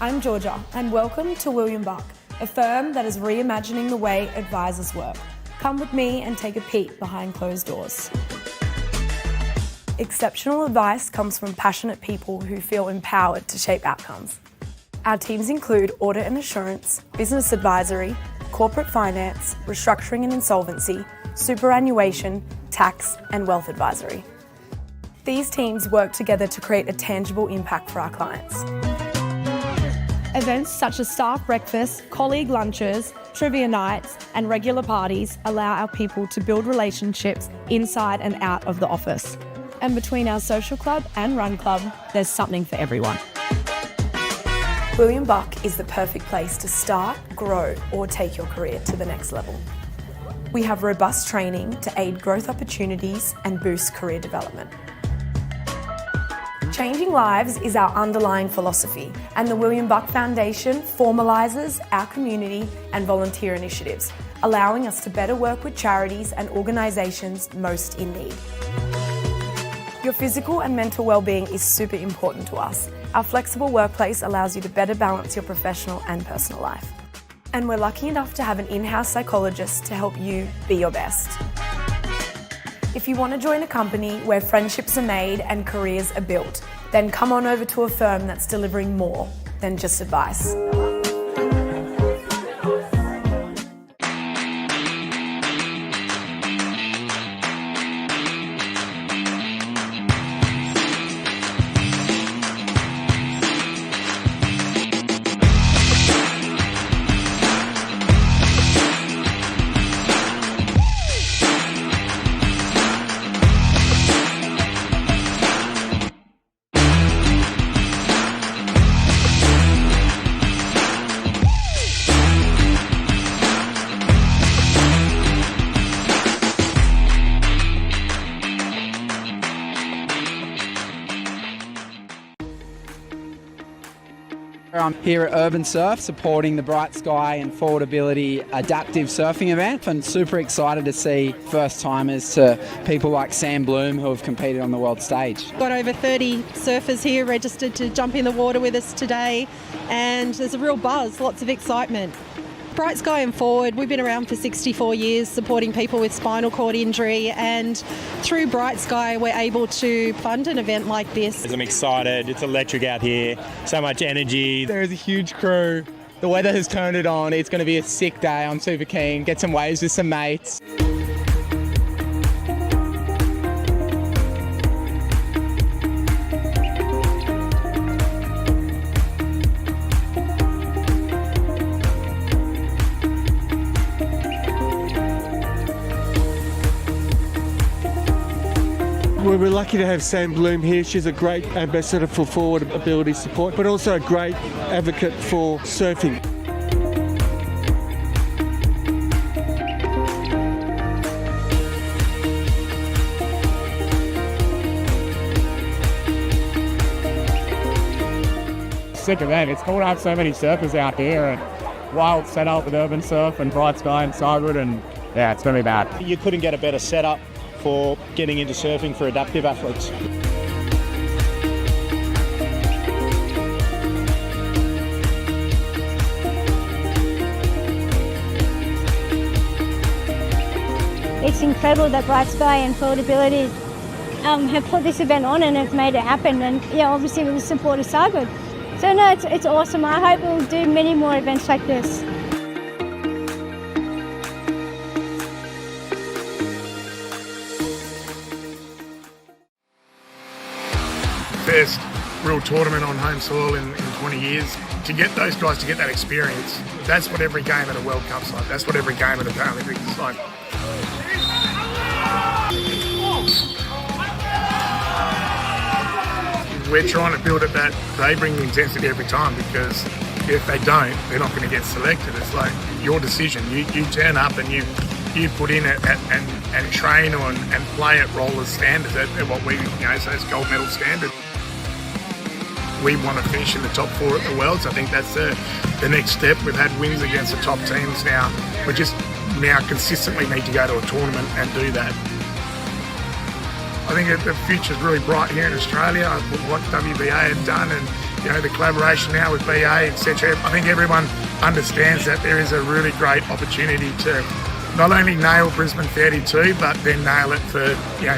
I'm Georgia and welcome to William Buck, a firm that is reimagining the way advisors work. Come with me and take a peek behind closed doors. Exceptional advice comes from passionate people who feel empowered to shape outcomes. Our teams include audit and assurance, business advisory, corporate finance, restructuring and insolvency, superannuation, tax and wealth advisory. These teams work together to create a tangible impact for our clients. Events such as staff breakfasts, colleague lunches, trivia nights and regular parties allow our people to build relationships inside and out of the office. And between our social club and run club, there's something for everyone. William Buck is the perfect place to start, grow or take your career to the next level. We have robust training to aid growth opportunities and boost career development. Changing lives is our underlying philosophy, and the William Buck Foundation formalises our community and volunteer initiatives, allowing us to better work with charities and organisations most in need. Your physical and mental well-being is super important to us. Our flexible workplace allows you to better balance your professional and personal life. And we're lucky enough to have an in-house psychologist to help you be your best. If you want to join a company where friendships are made and careers are built, then come on over to a firm that's delivering more than just advice. I'm here at Urban Surf supporting the Bright Sky and Affordability Adaptive Surfing event, and super excited to see first timers to people like Sam Bloom who have competed on the world stage. Got over 30 surfers here registered to jump in the water with us today, and there's a real buzz, lots of excitement. Bright Sky and Forward, we've been around for 64 years supporting people with spinal cord injury, and through Bright Sky we're able to fund an event like this. I'm excited, it's electric out here, so much energy. There's a huge crew, the weather has turned it on, it's going to be a sick day, I'm super keen, get some waves with some mates. We're lucky to have Sam Bloom here. She's a great ambassador for forward ability support, but also a great advocate for surfing. Sick event. It's cool to have so many surfers out here, and wild setup with Urban Surf and Bright Sky and Cyberwood, and yeah, it's going to be bad. You couldn't get a better setup for getting into surfing for adaptive athletes. It's incredible that Bright Sky and Affordability have put this event on and have made it happen, and yeah, obviously with the support of Cyberwood. So no, it's awesome. I hope we'll do many more events like this. First real tournament on home soil in 20 years. To get those guys to get that experience, that's what every game at a World Cup's like. That's what every game at a Paralympics is like. We're trying to build it that they bring the intensity every time, because if they don't, they're not going to get selected. It's like your decision. You turn up and you put in it and train on and play at rollers standards at what we say is gold medal standard. We want to finish in the top 4 at the Worlds. I think that's the next step. We've had wins against the top teams now. We just now consistently need to go to a tournament and do that. I think the future's really bright here in Australia. What WBA have done, and the collaboration now with BA, etc. I think everyone understands that there is a really great opportunity to not only nail Brisbane 32, but then nail it for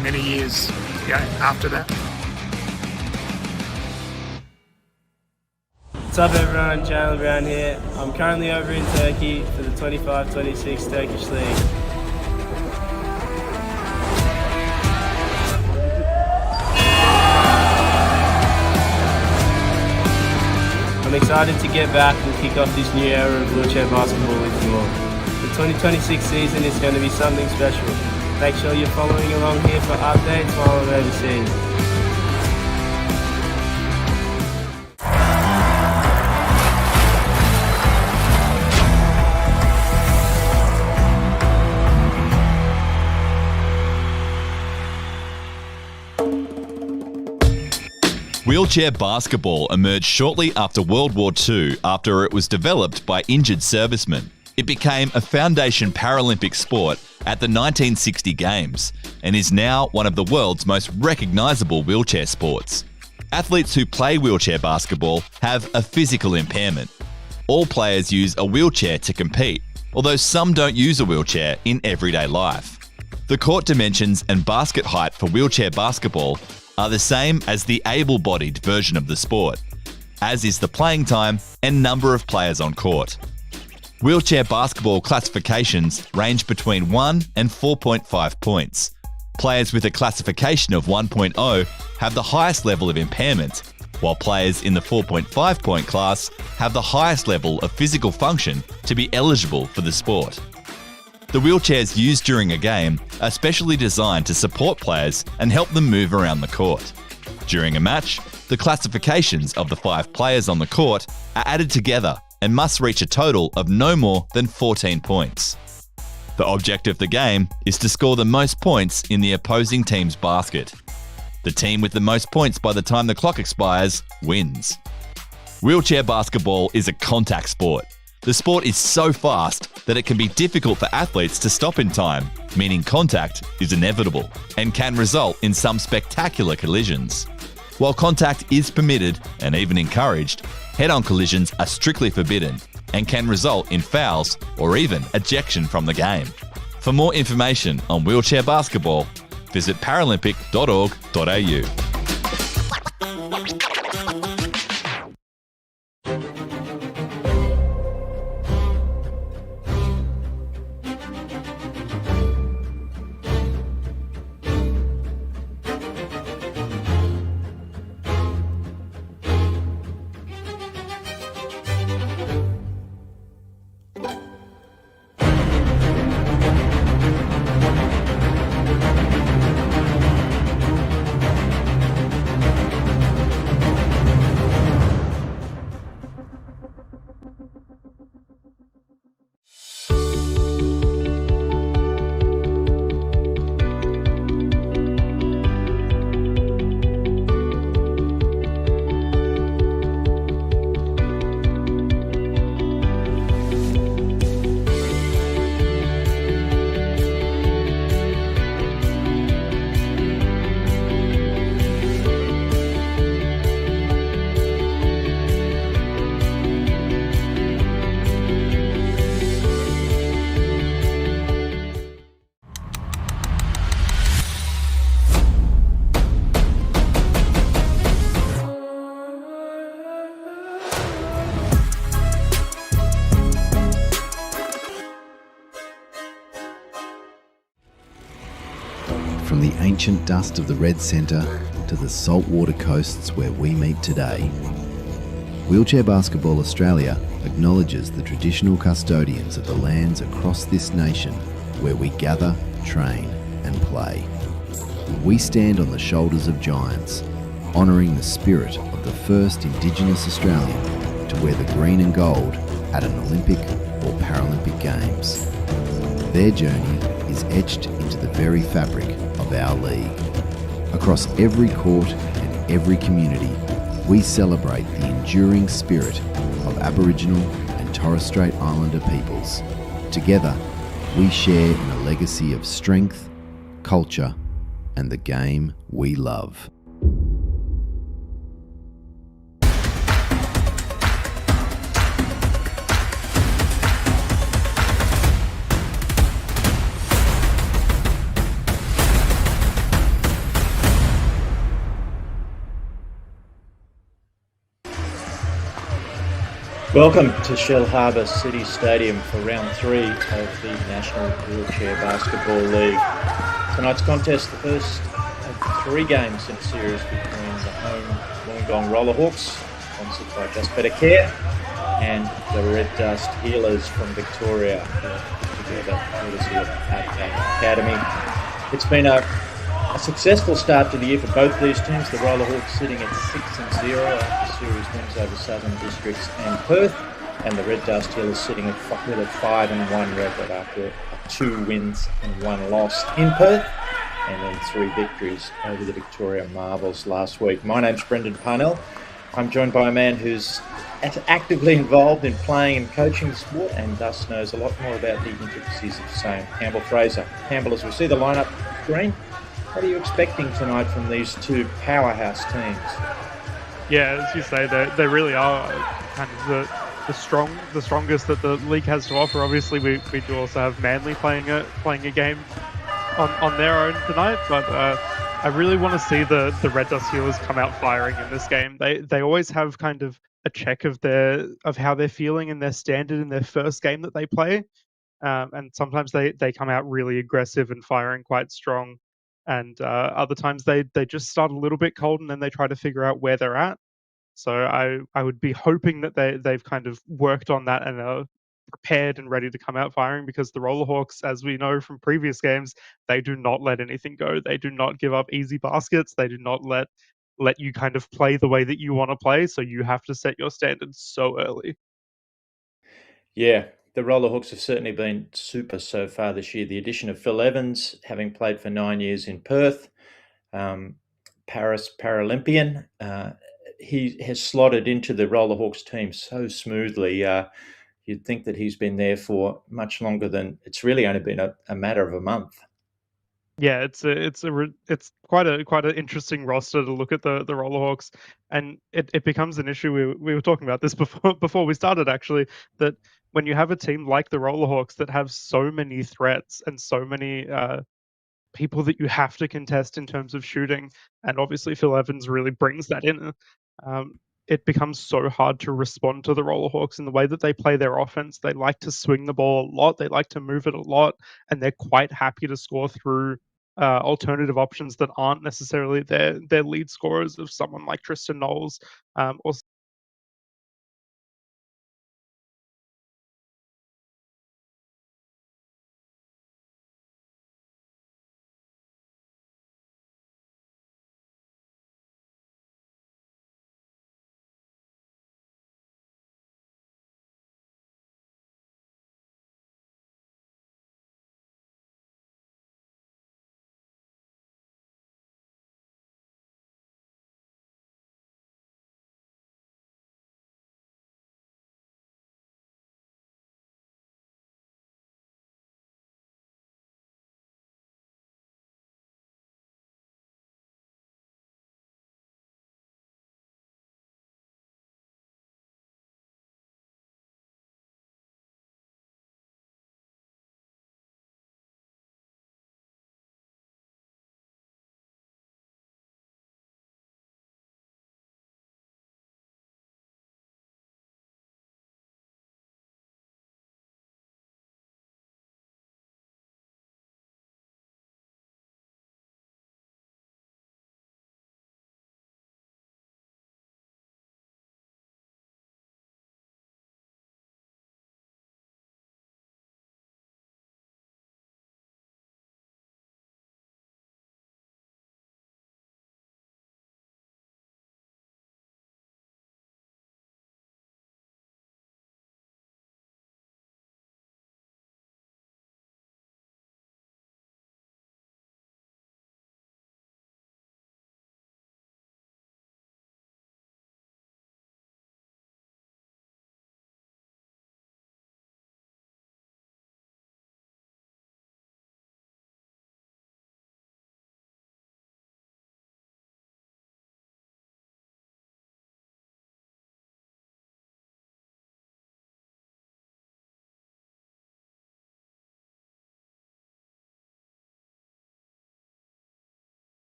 many years after that. What's up everyone, Jalen Brown here. I'm currently over in Turkey for the 25-26 Turkish League. I'm excited to get back and kick off this new era of wheelchair basketball with you all. The 2026 season is going to be something special. Make sure you're following along here for updates while I'm overseas. Wheelchair basketball emerged shortly after World War II after it was developed by injured servicemen. It became a foundation Paralympic sport at the 1960 Games and is now one of the world's most recognisable wheelchair sports. Athletes who play wheelchair basketball have a physical impairment. All players use a wheelchair to compete, although some don't use a wheelchair in everyday life. The court dimensions and basket height for wheelchair basketball are the same as the able-bodied version of the sport, as is the playing time and number of players on court. Wheelchair basketball classifications range between 1 and 4.5 points. Players with a classification of 1.0 have the highest level of impairment, while players in the 4.5 point class have the highest level of physical function to be eligible for the sport. The wheelchairs used during a game are specially designed to support players and help them move around the court. During a match, the classifications of the 5 players on the court are added together and must reach a total of no more than 14 points. The object of the game is to score the most points in the opposing team's basket. The team with the most points by the time the clock expires wins. Wheelchair basketball is a contact sport. The sport is so fast that it can be difficult for athletes to stop in time, meaning contact is inevitable and can result in some spectacular collisions. While contact is permitted and even encouraged, head-on collisions are strictly forbidden and can result in fouls or even ejection from the game. For more information on wheelchair basketball, visit paralympic.org.au. From the ancient dust of the Red Centre to the saltwater coasts where we meet today, Wheelchair Basketball Australia acknowledges the traditional custodians of the lands across this nation where we gather, train and play. We stand on the shoulders of giants, honouring the spirit of the first Indigenous Australian to wear the green and gold at an Olympic or Paralympic Games. Their journey is etched into the very fabric of our league. Across every court and every community, we celebrate the enduring spirit of Aboriginal and Torres Strait Islander peoples. Together, we share in a legacy of strength, culture, and the game we love. Welcome to Shell Harbour City Stadium for round 3 of the National Wheelchair Basketball League. Tonight's contest, the first of 3 games in a series between the home Wollongong ROLLERHAWKS, sponsored by Just Better Care, and the Red Dust Healers from Victoria, who are put together courtesy of Outback Academy. It's been a successful start to the year for both these teams. The ROLLERHAWKS sitting at 6-0 after series wins over Southern Districts and Perth, and the Red Dust Healers sitting with a 5-1 record after 2 wins and 1 loss in Perth, and then 3 victories over the Victoria Marvels last week. My name's Brendan Parnell. I'm joined by a man who's actively involved in playing and coaching the sport and thus knows a lot more about the intricacies of the same. Campbell Fraser. Campbell, as we see the lineup screen, what are you expecting tonight from these 2 powerhouse teams? Yeah, as you say, they really are kind of the strongest that the league has to offer. Obviously, we do also have Manly playing a game on their own tonight, but I really want to see the Red Dust Healers come out firing in this game. They always have kind of a check of how they're feeling in their standard in their first game that they play, and sometimes they come out really aggressive and firing quite strong. And other times they just start a little bit cold and then they try to figure out where they're at. So I would be hoping that they've kind of worked on that and are prepared and ready to come out firing, because the ROLLERHAWKS, as we know from previous games, they do not let anything go. They do not give up easy baskets. They do not let you kind of play the way that you want to play. So you have to set your standards so early. Yeah, the ROLLERHAWKS have certainly been super so far this year. The addition of Phil Evans, having played for 9 years in Perth, Paris Paralympian, he has slotted into the ROLLERHAWKS team so smoothly. You'd think that he's been there for much longer than it's really only been a matter of a month. Yeah, it's quite an interesting roster to look at the ROLLERHAWKS, and it becomes an issue. We were talking about this before we started, actually, that when you have a team like the ROLLERHAWKS that have so many threats and so many people that you have to contest in terms of shooting, and obviously Phil Evans really brings that in. It becomes so hard to respond to the ROLLERHAWKS in the way that they play their offense. They like to swing the ball a lot. They like to move it a lot, and they're quite happy to score through alternative options that aren't necessarily their lead scorers, of someone like Tristan Knowles or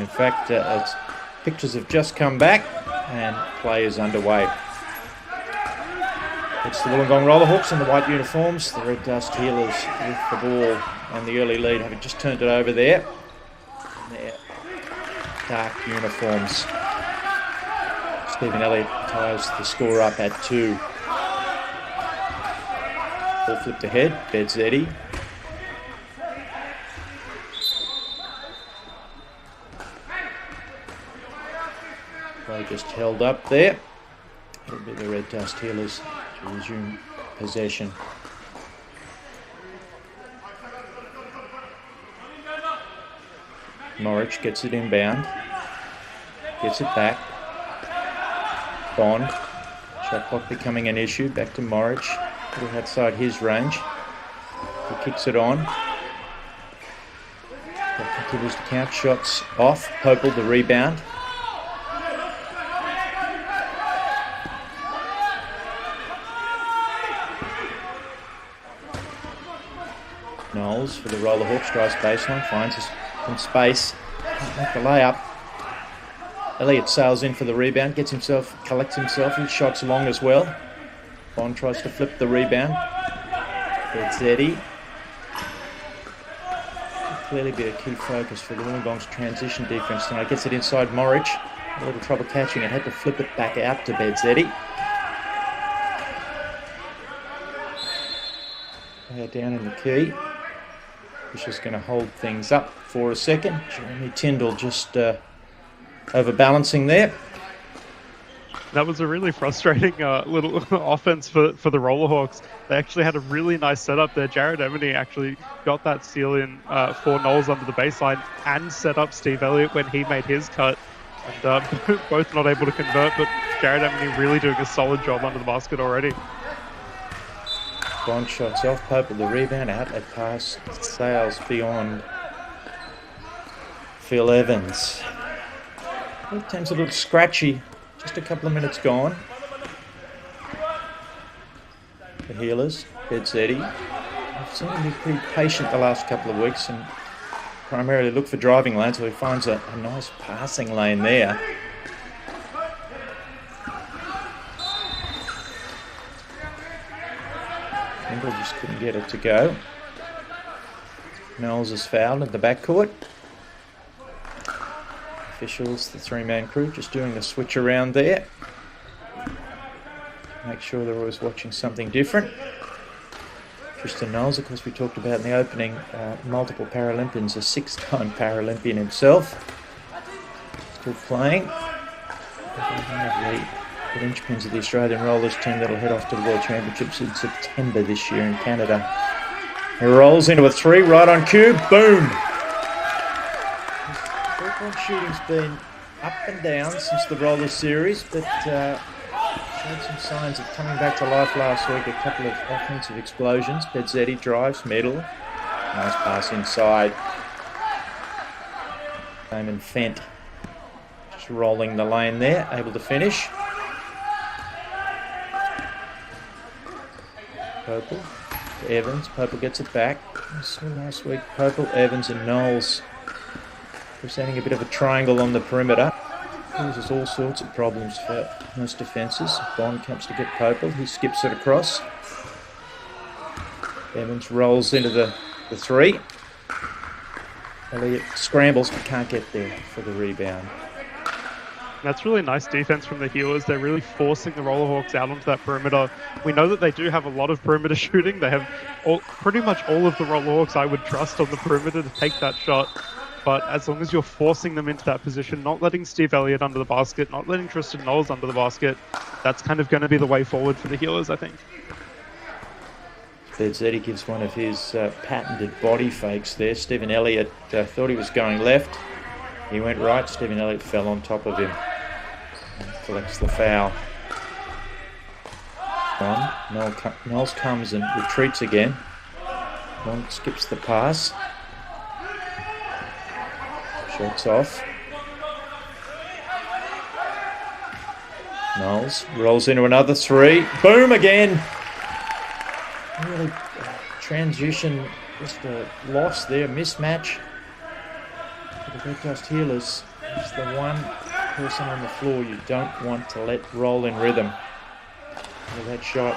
in fact, pictures have just come back and play is underway. It's the Wollongong ROLLERHAWKS in the white uniforms, the Red Dust Healers with the ball and the early lead, having just turned it over there. In their dark uniforms. Stephen Elliott ties the score up at 2. Ball flipped ahead, Bedzetti. Play just held up there. It'll be the Red Dust Healers to resume possession. Norwich gets it inbound. Gets it back. Bond. Shot clock becoming an issue. Back to Morridge. A little outside his range. He kicks it on. That continues to count. Shots off. Popel the rebound. Knowles for the ROLLERHAWKS, drives baseline, finds some space, can't make the layup. Elliott sails in for the rebound, collects himself, his shot's long as well. Bond tries to flip the rebound. Bedzetti. Clearly be a key focus for the Wollongong's transition defence tonight. Gets it inside Morridge, a little trouble catching it, had to flip it back out to Bedzetti. Down in the key. He's just going to hold things up for a second. Jeremy Tyndall just overbalancing there. That was a really frustrating little offense for the ROLLERHAWKS. They actually had a really nice setup there. Jared Emeny actually got that steal in for Knowles under the baseline and set up Steve Elliott when he made his cut. And both not able to convert, but Jared Emeny really doing a solid job under the basket already. Bond shots off, Popel the rebound, outlet pass, sails beyond Phil Evans. Both teams a little scratchy, just a couple of minutes gone. The Healers, Bedzetti. I've seen him be pretty patient the last couple of weeks and primarily look for driving lanes, so he finds a nice passing lane there. Just couldn't get it to go. Knowles is fouled at the backcourt. Officials, the three-man crew, just doing the switch around there. Make sure they're always watching something different. Tristan Knowles, of course, we talked about in the opening, multiple Paralympians, a 6-time Paralympian himself. Still playing. The linchpins of the Australian Rollers team that'll head off to the World Championships in September this year in Canada. He rolls into a 3, right on cue, boom! Three-point shooting's been up and down since the Rollers series, but showed some signs of coming back to life last week. A couple of offensive explosions. Bedzetti drives, middle. Nice pass inside. Damon Fent just rolling the lane there, able to finish. Popel, Evans, Popel gets it back. I saw last week Popel, Evans and Knowles presenting a bit of a triangle on the perimeter. Causes all sorts of problems for most defences. Bond comes to get Popel, he skips it across. Evans rolls into the 3. Elliott scrambles but can't get there for the rebound. That's really nice defense from the Healers. They're really forcing the ROLLERHAWKS out onto that perimeter. We know that they do have a lot of perimeter shooting. They have pretty much all of the ROLLERHAWKS I would trust on the perimeter to take that shot. But as long as you're forcing them into that position, not letting Steve Elliott under the basket, not letting Tristan Knowles under the basket, that's kind of going to be the way forward for the Healers, I think. Bedzetti gives one of his patented body fakes there. Stephen Elliott thought he was going left. He went right. Stephen Elliott fell on top of him. Collects the foul. Knowles comes and retreats again. Bond skips the pass. Shots off. Knowles rolls into another 3. Boom again. Really transition, just a loss there, mismatch. The Red Dust Healers He's the one person on the floor you don't want to let roll in rhythm. With that shot.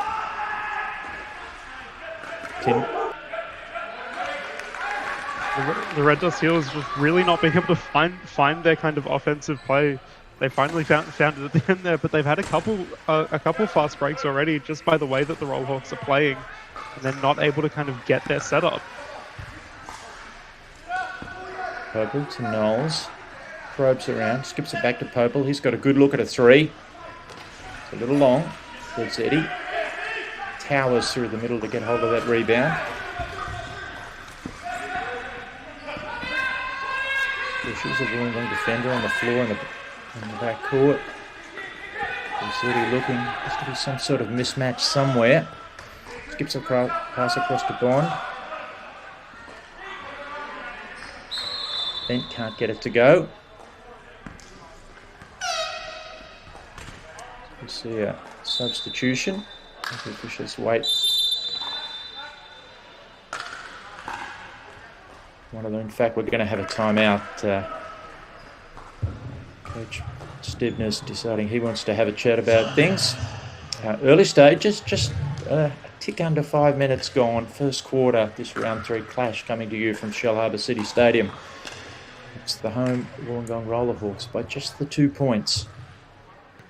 The Red Dust Heels just really not being able to find their kind of offensive play. They finally found it at the end there, but they've had a couple fast breaks already just by the way that the Rollhawks are playing, and they're not able to kind of get their setup. Popel to Knowles. Probes around, skips it back to Popel. He's got a good look at a three. It's a little long. It's Eddie. Towers through the middle to get hold of that rebound. Pushes a Wollongong defender on the floor in the back court. It's Eddie looking. There's to be some sort of mismatch somewhere. Skips a pass across to Bond. Bent can't get it to go. We see a substitution. The officials wait. One of them, in fact, we're going to have a timeout. Coach Stivner's deciding he wants to have a chat about things. Early stages, just a tick under 5 minutes gone. First quarter, this round 3 clash coming to you from Shellharbour City Stadium. It's the home Wollongong Rollerhawks by just the 2 points.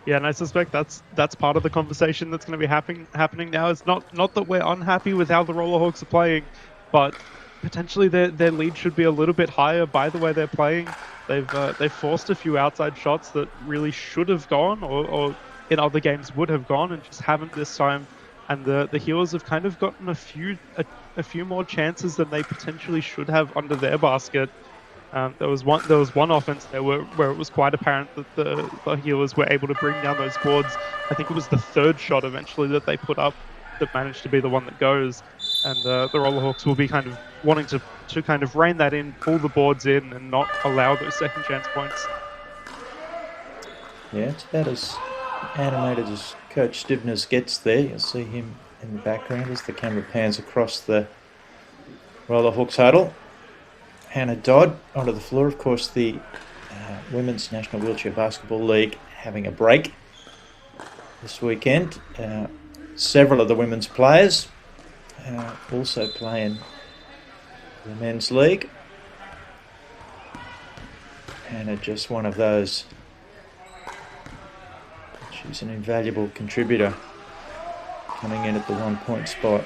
Yeah, and I suspect that's part of the conversation that's going to be happening now. It's not that we're unhappy with how the Rollerhawks are playing, but potentially their lead should be a little bit higher by the way they're playing. They've forced a few outside shots that really should have gone, or in other games would have gone, and just haven't this time. And the Heels have kind of gotten a few more chances than they potentially should have under their basket. There was one offense there where it was quite apparent that the Healers were able to bring down those boards. I think it was the third shot eventually that they put up that managed to be the one that goes. And the Rollerhawks will be kind of wanting to kind of rein that in, pull the boards in, and not allow those second chance points. Yeah, it's about as animated as Coach Stivner's gets there. You'll see him in the background as the camera pans across the Rollerhawks huddle. Hannah Dodd onto the floor. Of course, the Women's National Wheelchair Basketball League having a break this weekend. Several of the women's players also playing the men's league. Hannah just one of those. She's an invaluable contributor coming in at the 1 point spot.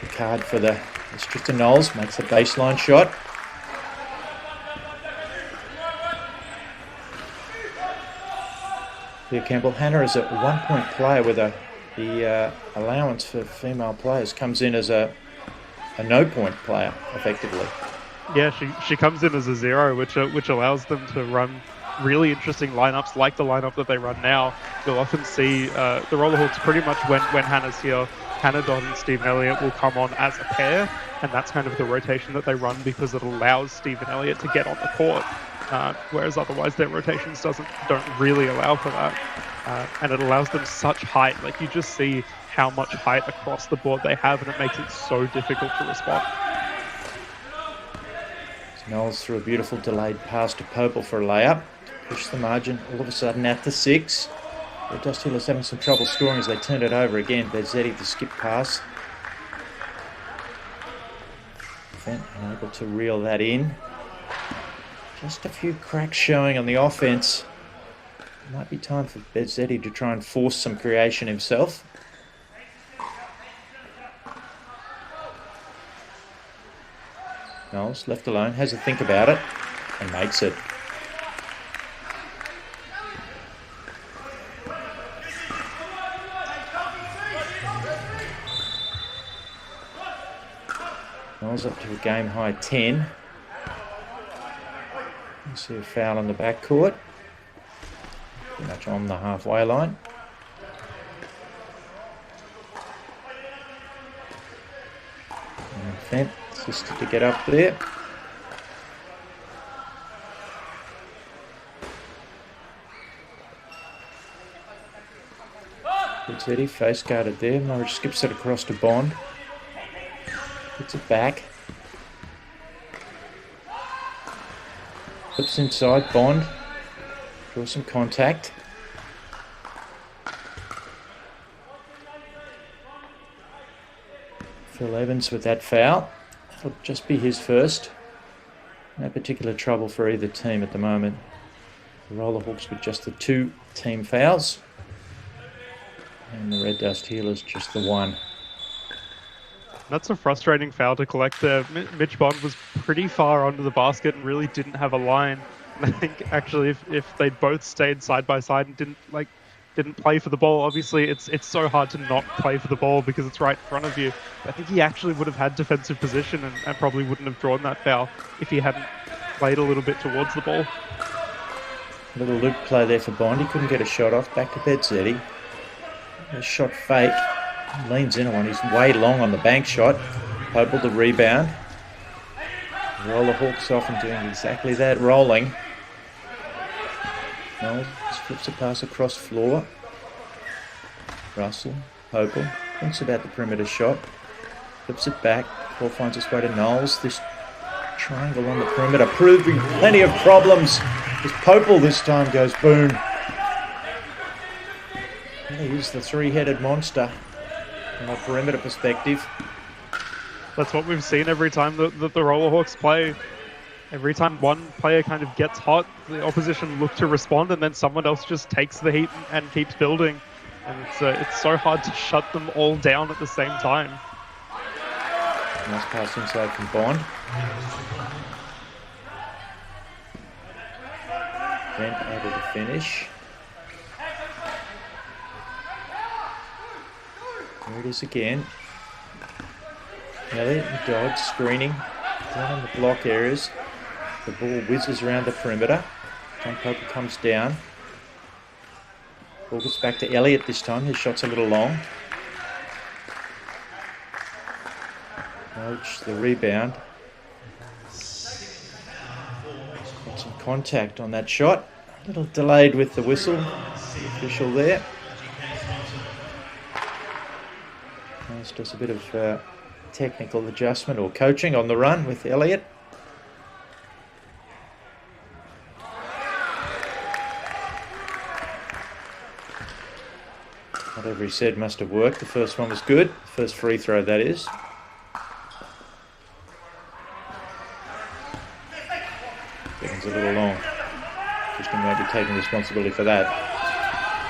The card for the Tristan Knowles makes a baseline shot. Leah Campbell. Hannah is a 1 point player with the allowance for female players comes in as a no point player effectively. Yeah, she comes in as a 0, which allows them to run really interesting lineups like the lineup that they run now. You'll often see the Rollerhawks pretty much when Hannah's here, Hannah Dodd and Stephen Elliott will come on as a pair, and that's kind of the rotation that they run because it allows Stephen Elliott to get on the court, whereas otherwise their rotations don't really allow for that, and it allows them such height. Like, you just see how much height across the board they have, and it makes it so difficult to respond. Knowles threw a beautiful delayed pass to Popel for a layup. Push the margin all of a sudden at the 6. The Dust Heelers having some trouble scoring as they turn it over again. Bezzetti the skip pass. Unable to reel that in. Just a few cracks showing on the offense. It might be time for Bezzetti to try and force some creation himself. Knowles left alone, has a think about it, and makes it. Knowles up to a game high 10. You see a foul on the backcourt. Pretty much on the halfway line. And Fent assisted to get up there. Bezzetti face guarded there. Norwich skips it across to Bond. Puts it back. Flips inside. Bond Draw some contact. Phil Evans with that foul. It'll just be his first. No particular trouble for either team at the moment. The Rollerhawks with just the 2 team fouls. And the Red Dust Healers just the 1. That's a frustrating foul to collect there. Mitch Bond was pretty far onto the basket and really didn't have a line. And I think actually if they both stayed side by side and didn't play for the ball, obviously it's so hard to not play for the ball because it's right in front of you. I think he actually would have had defensive position and probably wouldn't have drawn that foul if he hadn't played a little bit towards the ball. A little loop play there for Bond. He couldn't get a shot off. Back to Bedzetti. A shot fake. Leans into one. He's way long on the bank shot. Popel the rebound. Rollerhawks often doing exactly that, rolling. Knowles flips a pass across floor. Russell, Popel, thinks about the perimeter shot. Flips it back. Ball finds its way to Knowles. This triangle on the perimeter proving plenty of problems. As Popel this time goes boom. He is the 3-headed monster from a perimeter perspective. That's what we've seen every time that the Rollerhawks play. Every time one player kind of gets hot, the opposition look to respond, and then someone else just takes the heat and keeps building. And it's so hard to shut them all down at the same time. Nice pass inside from Bond. Brent able to finish. There it is again. Elliott and Dodd screening down on the block areas. The ball whizzes around the perimeter. John Popel comes down. Ball gets back to Elliott this time. His shot's a little long. Roach the rebound. Got some contact on that shot. A little delayed with the whistle. The official there. Nice, does a bit of technical adjustment or coaching on the run with Elliott. Whatever he said must have worked. The first one was good. First free throw, that is. Second's a little long. Houston won't be taking responsibility for that.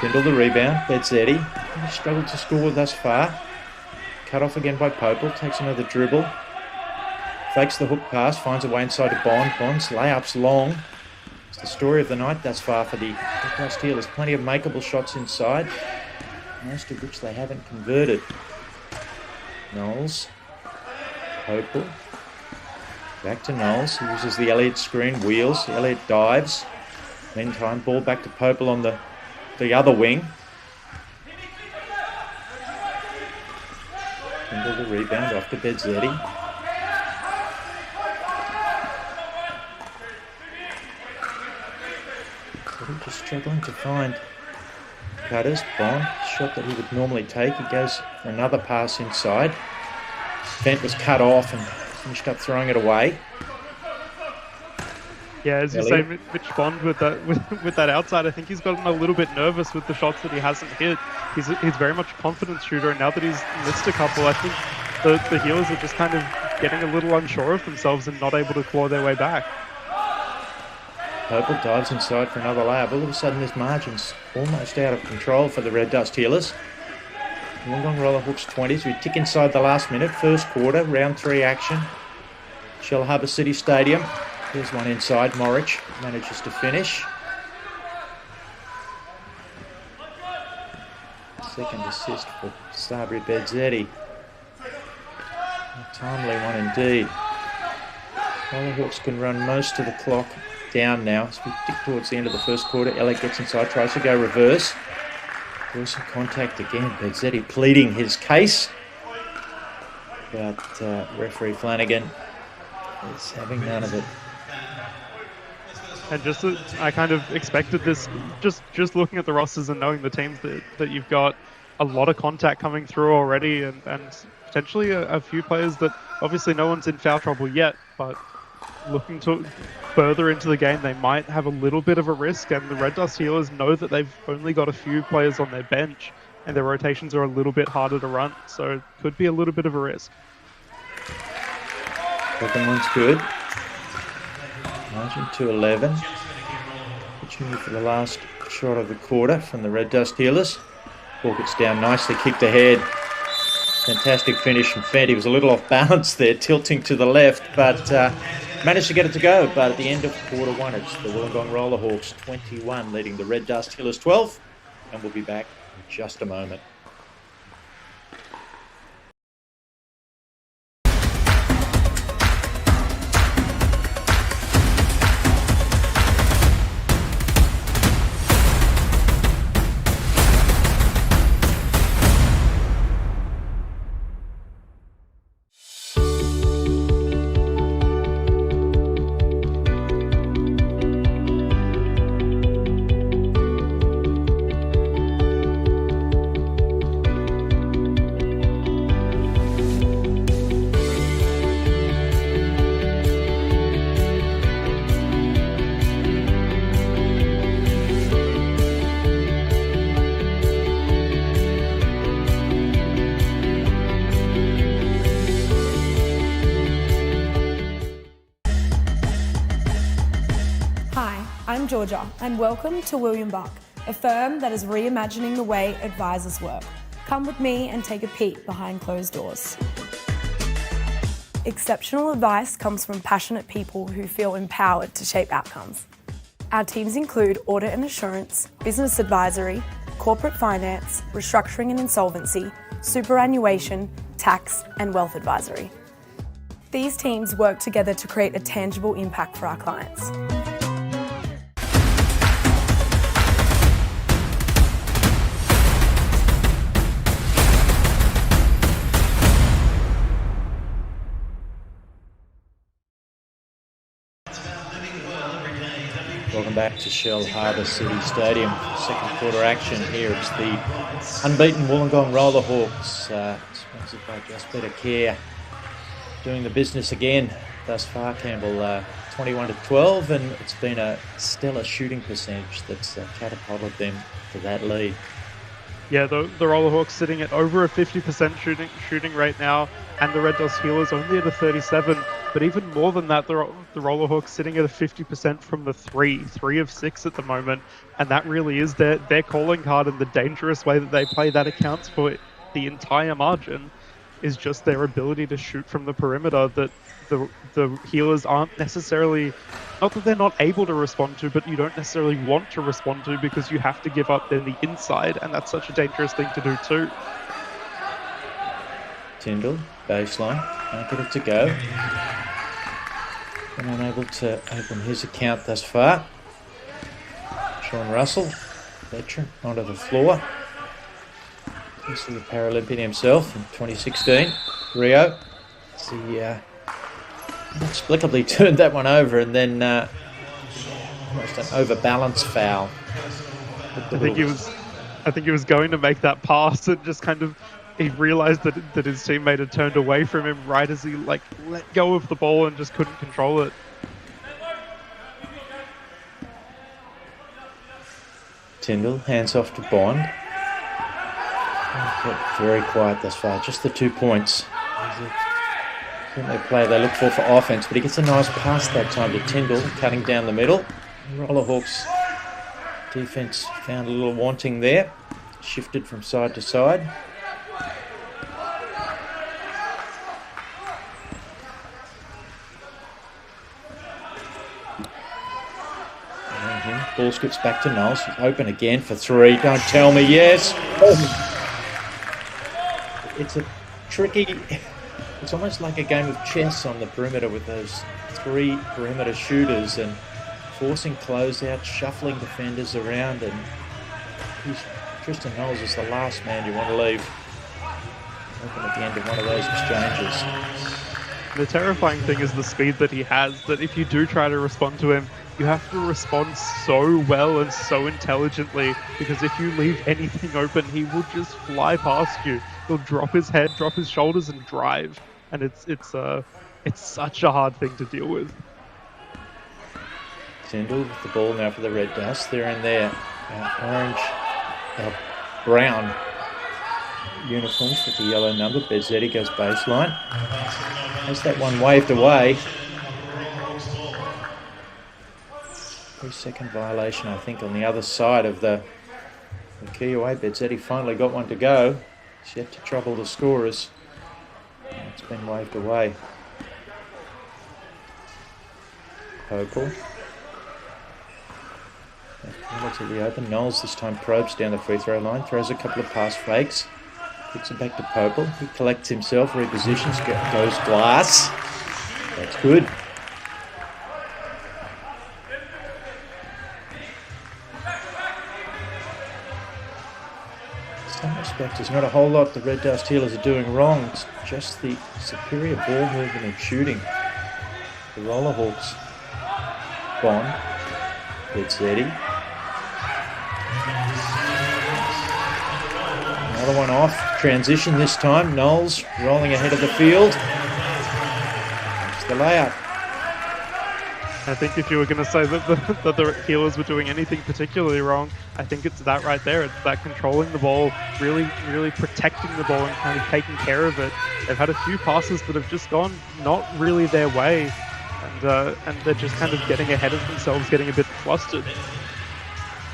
Kendall the rebound. Bedzetti. He's struggled to score thus far. Cut off again by Popel. Takes another dribble. Fakes the hook pass. Finds a way inside to Bond. Bond's layup's long. It's the story of the night thus far for the Dust Healers. Plenty of makeable shots inside, most of which they haven't converted. Knowles. Popel. Back to Knowles. He uses the Elliott screen. Wheels. Elliott dives. Meantime, ball back to Popel on the other wing. Kendall the rebound off to Bedzetti. Just struggling to find cutters. Bond, shot that he would normally take. He goes for another pass inside. Fent was cut off and finished up throwing it away. Yeah, as you say, Mitch Bond with that outside, I think he's gotten a little bit nervous with the shots that he hasn't hit. He's very much a confidence shooter, and now that he's missed a couple, I think the Healers are just kind of getting a little unsure of themselves and not able to claw their way back. Popel dives inside for another layup. All of a sudden, this margin's almost out of control for the Red Dust Healers. Wollongong Rollerhawks 20s. We tick inside the last minute. First quarter, round 3 action. Shell Harbour City Stadium. There's one inside. Morich manages to finish. Second assist for Sabri Bedzetti. A timely one indeed. Rollerhawks can run most of the clock down now as we tick towards the end of the first quarter. Elliott gets inside, tries to go reverse. There's some contact again. Bedzetti pleading his case. But referee Flanagan is having none of it. And just I kind of expected this, just looking at the rosters and knowing the teams that you've got, a lot of contact coming through already, and potentially a few players that obviously no one's in foul trouble yet, but looking to further into the game, they might have a little bit of a risk, and the Red Dust Healers know that they've only got a few players on their bench, and their rotations are a little bit harder to run, so it could be a little bit of a risk. Second one's good. 19-11. Opportunity for the last shot of the quarter from the Red Dust Healers. Ball gets down nicely, kicked ahead. Fantastic finish from Fendt. He was a little off balance there, tilting to the left, but managed to get it to go. But at the end of quarter one, it's the Wollongong ROLLERHAWKS 21 leading the Red Dust Healers 12. And we'll be back in just a moment. Hi, I'm Georgia, and welcome to William Buck, a firm that is reimagining the way advisors work. Come with me and take a peek behind closed doors. Exceptional advice comes from passionate people who feel empowered to shape outcomes. Our teams include audit and assurance, business advisory, corporate finance, restructuring and insolvency, superannuation, tax, and wealth advisory. These teams work together to create a tangible impact for our clients. Welcome back to Shell Harbour City Stadium. Second quarter action here. It's the unbeaten Wollongong ROLLERHAWKS, sponsored by Just Better Care, doing the business again thus far. Campbell 21-12, and it's been a stellar shooting percentage that's catapulted them to that lead. Yeah, the ROLLERHAWKS sitting at over a 50% shooting rate now, and the Red Dust Healers only at a 37. But even more than that, the ROLLERHAWKS sitting at a 50% from the three of 6 at the moment, and that really is their calling card, and the dangerous way that they play that accounts for the entire margin is just their ability to shoot from the perimeter that the Healers aren't necessarily, not that they're not able to respond to, but you don't necessarily want to respond to because you have to give up then the inside, and that's such a dangerous thing to do too. Tyndall, baseline, can't get it to go. Been unable to open his account thus far. Sean Russell, veteran, onto the floor. He's the Paralympian himself in 2016, Rio. He inexplicably turned that one over, and then almost an overbalance foul. I think he was going to make that pass, and just kind of he realized that his teammate had turned away from him right as he let go of the ball and just couldn't control it. Tyndall hands off to Bond. Very quiet thus far. Just the 2 points. They look for offense, but he gets a nice pass that time to Tyndall, cutting down the middle. ROLLERHAWKS defense found a little wanting there. Shifted from side to side. Ball skips back to Knowles. He's open again for 3. Don't tell me, yes. It's a tricky, it's almost like a game of chess on the perimeter with those 3 perimeter shooters and forcing closeouts, shuffling defenders around, and Tristan Knowles is the last man you want to leave open at the end of one of those exchanges. The terrifying thing is the speed that he has, that if you do try to respond to him, you have to respond so well and so intelligently, because if you leave anything open, he will just fly past you. He'll drop his head, drop his shoulders, and drive. And it's such a hard thing to deal with. Tyndall with the ball now for the Red Dust. They're in their brown uniforms with the yellow number. Bezzetti goes baseline. Has that one waved away. 3-second violation, I think, on the other side of the key away. Bezzetti finally got one to go. He's yet to trouble the scorers. It's been waved away. Popel. To the open. Knowles this time probes down the free throw line, throws a couple of pass fakes, kicks it back to Popel. He collects himself, repositions, goes glass. That's good. In some respects, there's not a whole lot the Red Dust Healers are doing wrong. It's just the superior ball movement and shooting. The Rollerhawks. Bond. Bezzetti. Another one off. Transition this time. Knowles rolling ahead of the field. It's the layup. I think if you were going to say that the Healers were doing anything particularly wrong, I think it's that right there. It's that controlling the ball, really protecting the ball and kind of taking care of it. They've had a few passes that have just gone not really their way, and they're just kind of getting ahead of themselves, getting a bit flustered.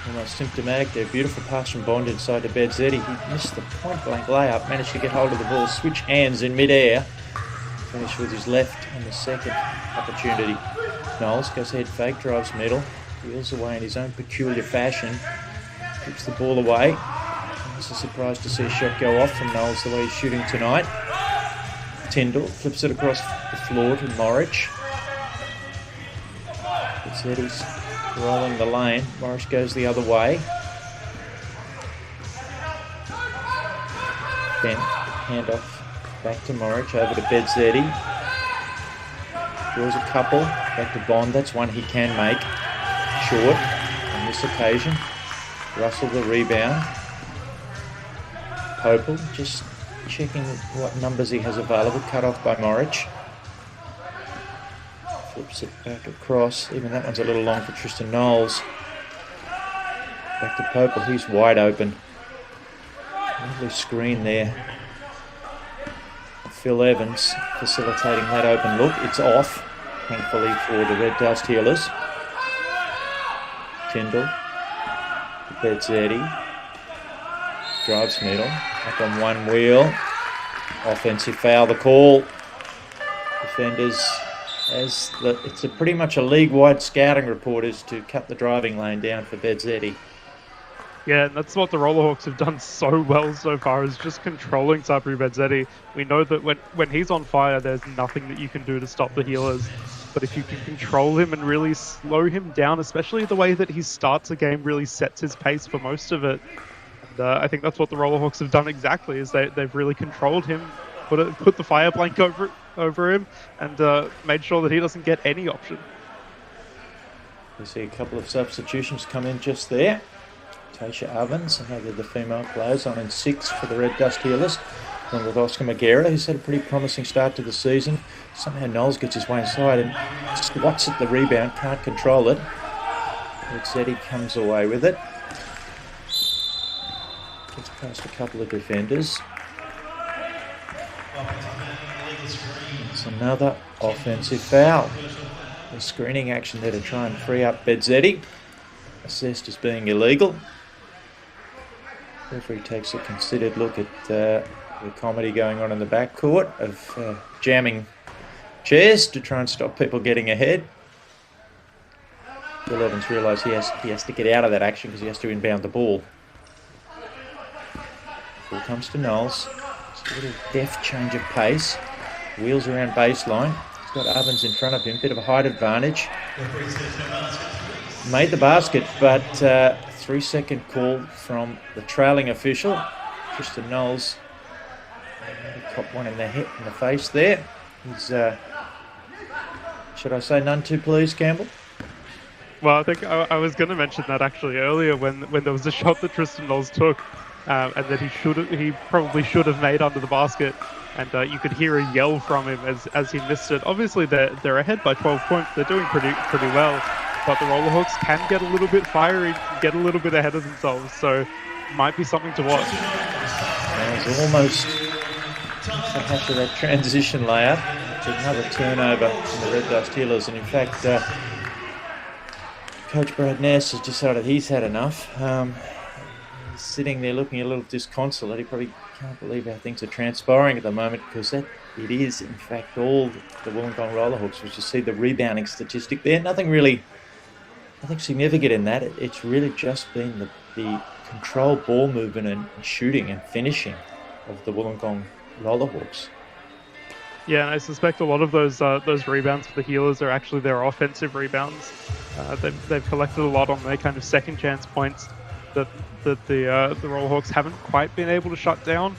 Almost symptomatic there. Beautiful pass from Bond inside to Bezzetti. He missed the point-blank layup, managed to get hold of the ball, switch hands in mid-air. Finish with his left on the second opportunity. Knowles goes head fake, drives middle, wheels away in his own peculiar fashion, kicks the ball away. It's a surprise to see a shot go off from Knowles the way he's shooting tonight. Tyndall flips it across the floor to Morich. Bezzetti's rolling the lane. Morris goes the other way. Then handoff back to Morich, over to Bezzetti. Draws a couple, back to Bond. That's one he can make. Short on this occasion. Russell the rebound. Popel just checking what numbers he has available. Cut off by Morich. Flips it back across. Even that one's a little long for Tristan Knowles. Back to Popel. He's wide open. Lovely screen there. Phil Evans facilitating that open look. It's off, thankfully, for the Red Dust Healers. Tyndall. Bezzetti. Drives middle. Up on one wheel. Offensive foul, the call. Defenders, it's pretty much a league-wide scouting report, is to cut the driving lane down for Bezzetti. Yeah, and that's what the Rollerhawks have done so well so far, is just controlling Sabri Bezzetti. We know that when he's on fire, there's nothing that you can do to stop the Healers. But if you can control him and really slow him down, especially the way that he starts a game really sets his pace for most of it. And I think that's what the Rollerhawks have done exactly, is they've really controlled him, put the fire blank over him, and made sure that he doesn't get any option. We see a couple of substitutions come in just there. Tasha Ovens, another of the female players, on in 6 for the Red Dust Healers. Then with Oscar Magera, who's had a pretty promising start to the season. Somehow Knowles gets his way inside and swats at the rebound, can't control it. Bezzetti comes away with it. Gets past a couple of defenders. It's another offensive foul. The screening action there to try and free up Bezzetti, assessed as being illegal. Referee takes a considered look at the comedy going on in the backcourt of jamming chairs to try and stop people getting ahead. Bill Evans realised he has to get out of that action because he has to inbound the ball. Ball comes to Knowles. It's a little deft change of pace. Wheels around baseline. He's got Ovens in front of him. Bit of a height advantage. Made the basket, but 3-second call from the trailing official. Tristan Knowles copped one in the head, in the face there. He's, should I say none too pleased, Campbell? Well, I think I was going to mention that actually earlier when there was a shot that Tristan Knowles took, and that he probably should have made under the basket, and you could hear a yell from him as he missed it. Obviously, they're ahead by 12 points. They're doing pretty well. but the Rollerhawks can get a little bit fiery, get a little bit ahead of themselves, so might be something to watch. It's almost after that transition layout. It's another turnover from the Red Dust Healers, and in fact, Coach Brad Ness has decided he's had enough. He's sitting there looking a little disconsolate. He probably can't believe how things are transpiring at the moment, because it is, in fact, all the Wollongong Rollerhawks. We just see the rebounding statistic there. Nothing significant in that. It's really just been the controlled ball movement and shooting and finishing of the Wollongong Rollerhawks. Yeah, and I suspect a lot of those rebounds for the Healers are actually their offensive rebounds. They've collected a lot on their kind of second chance points that the Rollerhawks haven't quite been able to shut down,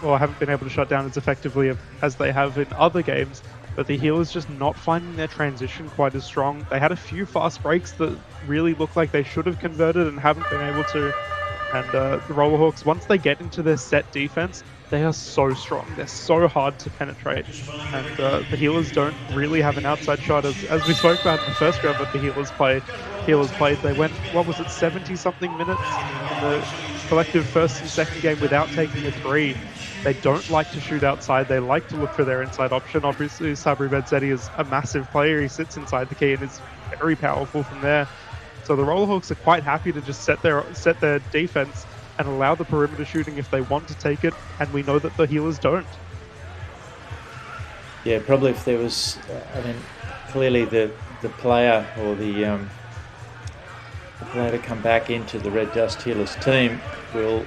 or haven't been able to shut down as effectively as they have in other games. But the Healers just not finding their transition quite as strong. They had a few fast breaks that really look like they should have converted and haven't been able to. And the Rollerhawks, once they get into their set defense, they are so strong. They're so hard to penetrate. And the Healers don't really have an outside shot. As we spoke about in the first round that the Healers played, they went, 70-something minutes in the collective first and second game without taking a three. They don't like to shoot outside. They like to look for their inside option. Obviously, Sabri Bedzedi is a massive player. He sits inside the key and is very powerful from there. So the Rollerhawks are quite happy to just set their defense and allow the perimeter shooting if they want to take it, and we know that the Healers don't. Yeah, probably if there was, clearly the player or the player to come back into the Red Dust Healers team will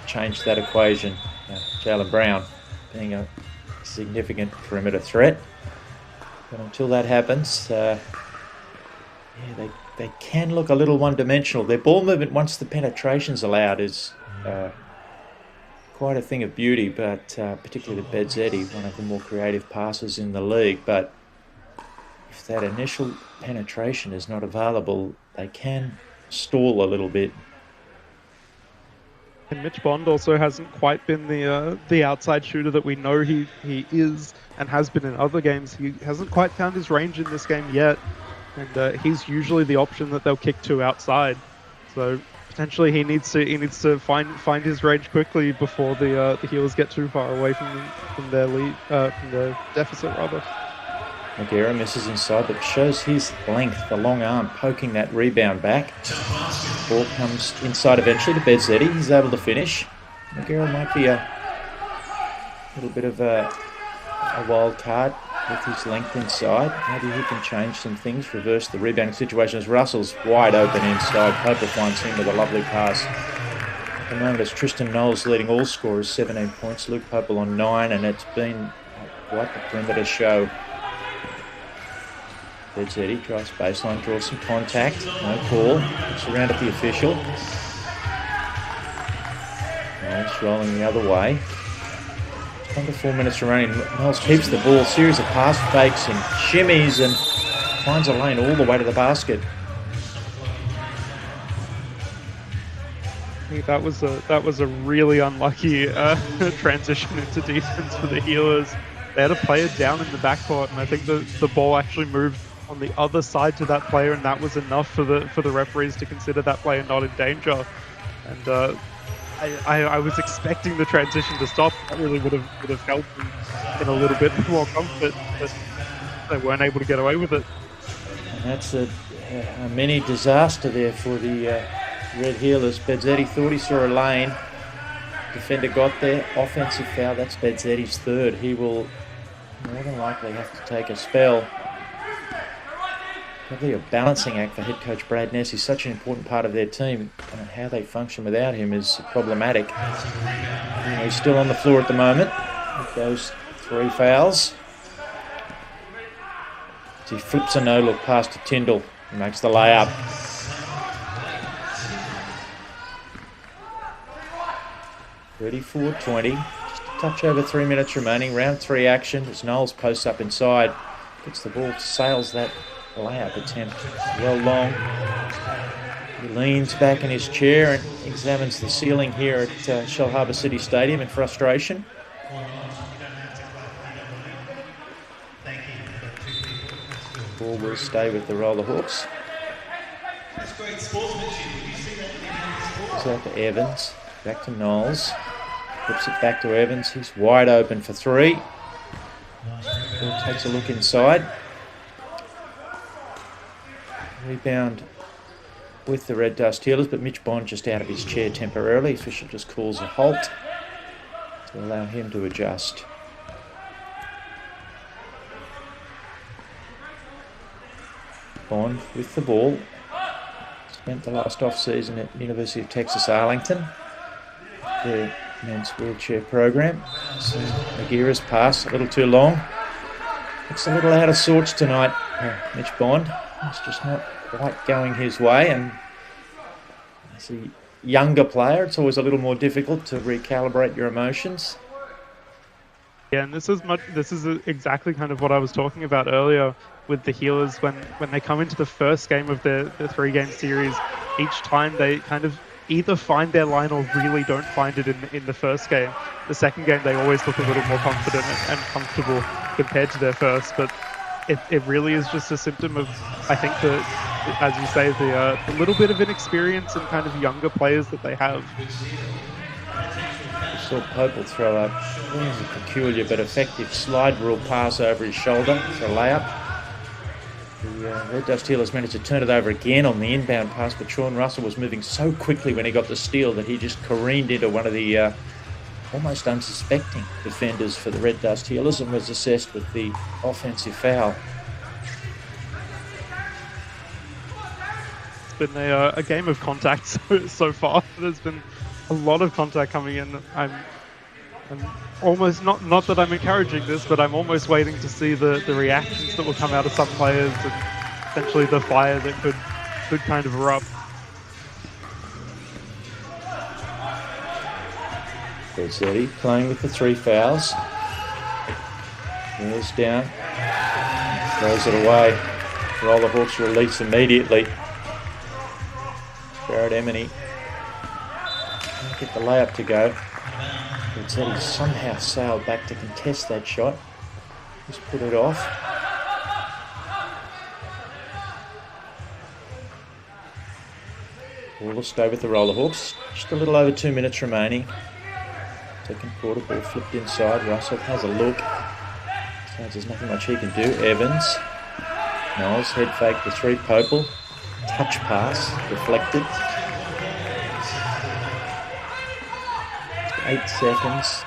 change that equation. Jalen Brown being a significant perimeter threat. But until that happens, they can look a little one-dimensional. Their ball movement, once the penetration's allowed, is quite a thing of beauty, but particularly the Bedzedi, one of the more creative passers in the league. But if that initial penetration is not available, they can stall a little bit. And Mitch Bond also hasn't quite been the outside shooter that we know he is and has been in other games. He hasn't quite found his range in this game yet, and he's usually the option that they'll kick to outside. So potentially he needs to find his range quickly before the Healers get too far away from their lead, from their deficit rather. Nogueira misses inside, but shows his length, the long arm, poking that rebound back. Ball comes inside eventually to Bedzedi. He's able to finish. Nogueira might be a little bit of a wild card with his length inside. Maybe he can change some things, reverse the rebounding situation as Russell's wide open inside. Poper finds him with a lovely pass. At the moment, it's Tristan Knowles leading all scorers, 17 points. Luke Popel on 9, and it's been quite the perimeter show. Bedzedi drives baseline, draws some contact. No call. Looks around at the official. Knowles rolling the other way. Under 4 minutes remaining. Knowles keeps the ball. Series of pass fakes and shimmies and finds a lane all the way to the basket. I think that was a really unlucky transition into defense for the Healers. They had a player down in the backcourt, and I think the ball actually moved on the other side to that player, and that was enough for the referees to consider that player not in danger. And I was expecting the transition to stop. That really would have helped them in a little bit more comfort, but they weren't able to get away with it. And that's a mini disaster there for the Red Healers. Bedzedi thought he saw a lane. Defender got there. Offensive foul. That's Bedzedi's third. He will more than likely have to take a spell. Probably a balancing act for head coach Brad Ness. He's such an important part of their team, and how they function without him is problematic. He's still on the floor at the moment with those 3 fouls. He flips a no-look pass to Tyndall and makes the layup. (34-20). Just a touch over 3 minutes remaining. Round 3 action as Knowles posts up inside. Gets the ball, sails that layup attempt well long. He leans back in his chair and examines the ceiling here at Shell Harbour City Stadium in frustration. Ball will stay with the Rollerhawks. It's out to Evans. Back to Knowles. Flips it back to Evans. He's wide open for three. Ball takes a look inside. Rebound with the Red Dust Healers, but Mitch Bond just out of his chair temporarily. Fisher just calls a halt to allow him to adjust. Bond with the ball. Spent the last off-season at University of Texas Arlington, their men's wheelchair program. So Nagira's pass a little too long. Looks a little out of sorts tonight, Mitch Bond. It's just not quite going his way, and as a younger player, it's always a little more difficult to recalibrate your emotions. Yeah, and this is exactly kind of what I was talking about earlier with the Healers. When they come into the first game of the 3-game series, each time they kind of either find their line or really don't find it in the first game. The second game, they always look a little more confident and comfortable compared to their first, but it really is just a symptom of, I think, as you say, the little bit of inexperience and kind of younger players that they have. We saw Popel throw a peculiar but effective slide rule pass over his shoulder for a layup. The Red Dust Healers managed to turn it over again on the inbound pass, but Sean Russell was moving so quickly when he got the steal that he just careened into one of the almost unsuspecting defenders for the Red Dust Healers and was assessed with the offensive foul. It's been a game of contact so far. There's been a lot of contact coming in. I'm almost, not that I'm encouraging this, but I'm almost waiting to see the reactions that will come out of some players and essentially the fire that could kind of erupt. Berzetti playing with the 3 fouls. Goes down, throws it away. Rollerhawks release immediately. Barrett Emeny can't get the layup to go. Berzetti somehow sailed back to contest that shot. Just put it off. Ball will stay with the Rollerhawks. Just a little over 2 minutes remaining. Second quarter, ball flipped inside. Russell has a look. Sounds there's nothing much he can do. Evans. Knowles head fake the 3. Popel. Touch pass. Deflected. 8 seconds.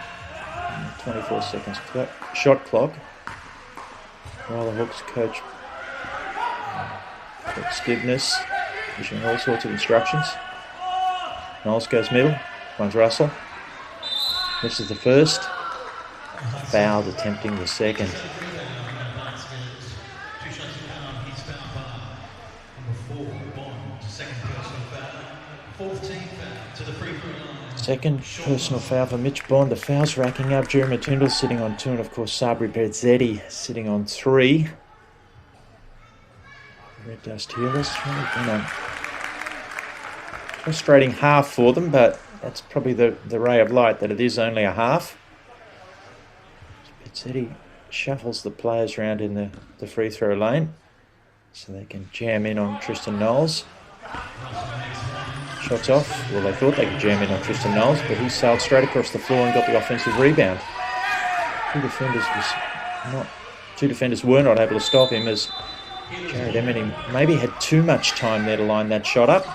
24 seconds shot clock. Rollerhawks coach Stiveness issuing all sorts of instructions. Knowles goes middle. Finds Russell. Misses the first. Fouled attempting the second. Second personal foul for Mitch Bond. The foul's racking up. Jeremy Tyndall sitting on 2, and of course Sabri Berzetti sitting on 3. Red Dust Healers. Frustrating half for them, but that's probably the ray of light that it is only a half. Berzetti shuffles the players around in the free throw lane so they can jam in on Tristan Knowles. Shots off. Well, they thought they could jam in on Tristan Knowles, but he sailed straight across the floor and got the offensive rebound. Two defenders were not able to stop him, as Jared Emeny maybe had too much time there to line that shot up.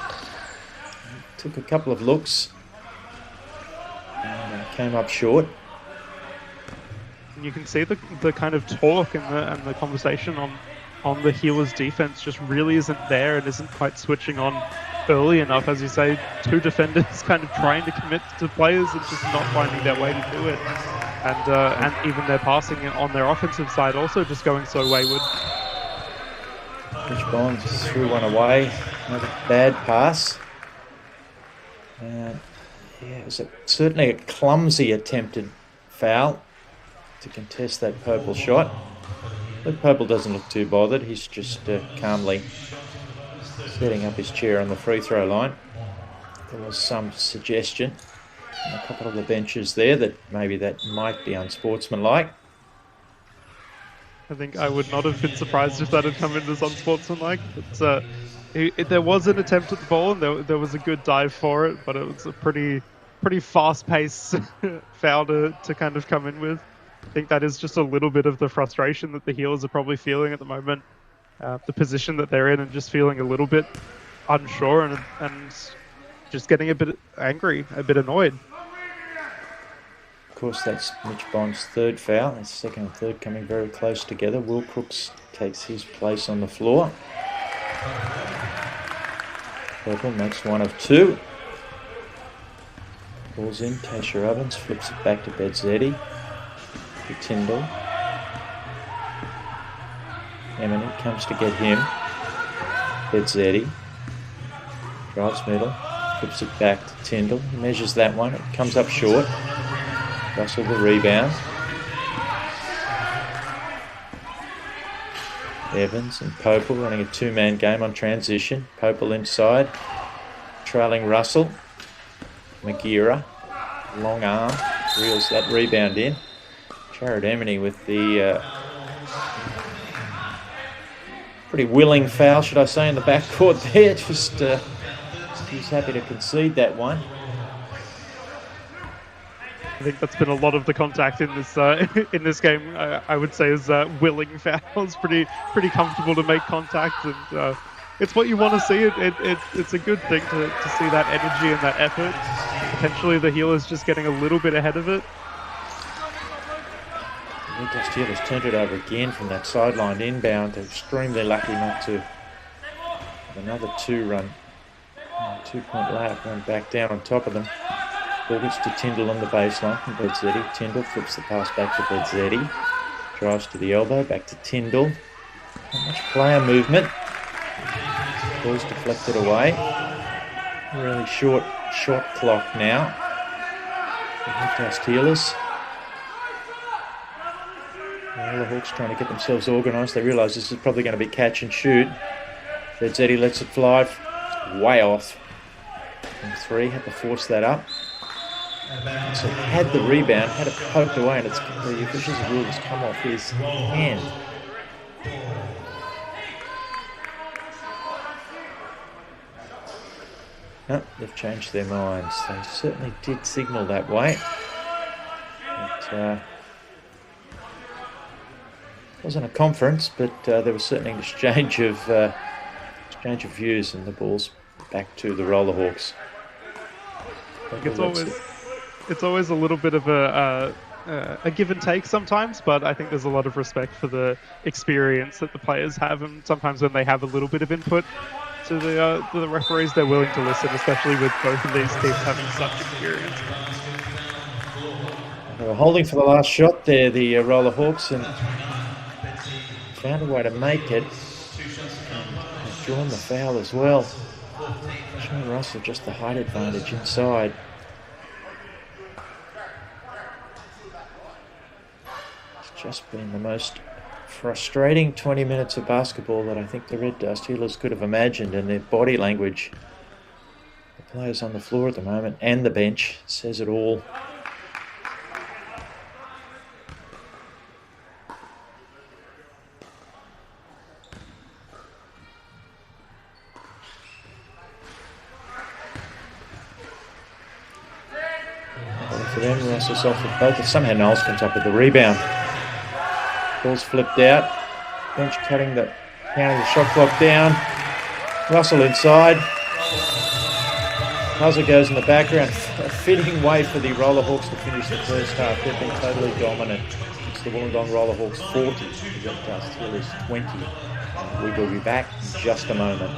Took a couple of looks and came up short. You can see the kind of talk and the conversation on the Healers' defense just really isn't there and isn't quite switching on early enough. As you say, 2 defenders kind of trying to commit to players and just not finding their way to do it. And even their passing on their offensive side also just going so wayward. Mitch Bond threw one away. Another bad pass. It was certainly a clumsy attempted foul to contest that Popel shot. But Popel doesn't look too bothered. He's just calmly setting up his chair on the free throw line. There was some suggestion on a couple of the benches there that maybe that might be unsportsmanlike. I think I would not have been surprised if that had come in as unsportsmanlike. There was an attempt at the ball, and there was a good dive for it, but it was a pretty fast-paced foul to kind of come in with. I think that is just a little bit of the frustration that the Healers are probably feeling at the moment. The position that they're in, and just feeling a little bit unsure and just getting a bit angry, a bit annoyed. Of course, that's Mitch Bond's third foul. His second and third coming very close together. Will Crooks takes his place on the floor. Purple makes one of two. Ball's in. Tasha Ovens flips it back to Bedzetti. To Tyndall. Eminent comes to get him. Bedzetti drives middle. Flips it back to Tyndall. He measures that one. It comes up short. Russell the rebound. Evans and Popel running a two-man game on transition. Popel inside, trailing Russell. Magira, long arm, reels that rebound in. Jared Emeny with the pretty willing foul, should I say, in the backcourt there. Just he's happy to concede that one. I think that's been a lot of the contact in this game. I would say is willing fouls, pretty comfortable to make contact, and it's what you want to see. It's a good thing to see that energy and that effort. Potentially the Healers just getting a little bit ahead of it. The Dust Healers turned it over again from that sideline inbound. They're extremely lucky not to have another two-point layup run back down on top of them. Ball gets to Tyndall on the baseline from Bedzetti. Tyndall flips the pass back to Bedzetti. Drives to the elbow, back to Tyndall. Not much player movement. Ball's deflected away. Really short shot clock now. The Dust Healers. The Hawks trying to get themselves organised. They realise this is probably going to be catch and shoot. Bedzetti lets it fly. Way off. And three, had to force that up. So he had the rebound, had it poked away, and the officials have ruled it's come off his hand. No, they've changed their minds. They certainly did signal that way. It wasn't a conference, but there was certainly an exchange of views, and the ball's back to the ROLLERHAWKS. It's always a little bit of a give and take sometimes, but I think there's a lot of respect for the experience that the players have, and sometimes when they have a little bit of input to the referees, they're willing to listen, especially with both of these teams having such experience. They were holding for the last shot there, the ROLLERHAWKS, and found a way to make it. And drawn the foul as well. Shane Russell just the height advantage inside. It's just been the most frustrating 20 minutes of basketball that I think the Red Dust Healers could have imagined, and their body language, the players on the floor at the moment and the bench, says it all. For them, Russell's off with both. Somehow Knowles comes up with the rebound. Ball's flipped out. Bench counting the shot clock down. Russell inside. Puzzle goes in the background. A fitting way for the ROLLERHAWKS to finish the first half. They've been totally dominant. It's the Wollongong ROLLERHAWKS 40, the Red Dust Healers 20. We will be back in just a moment.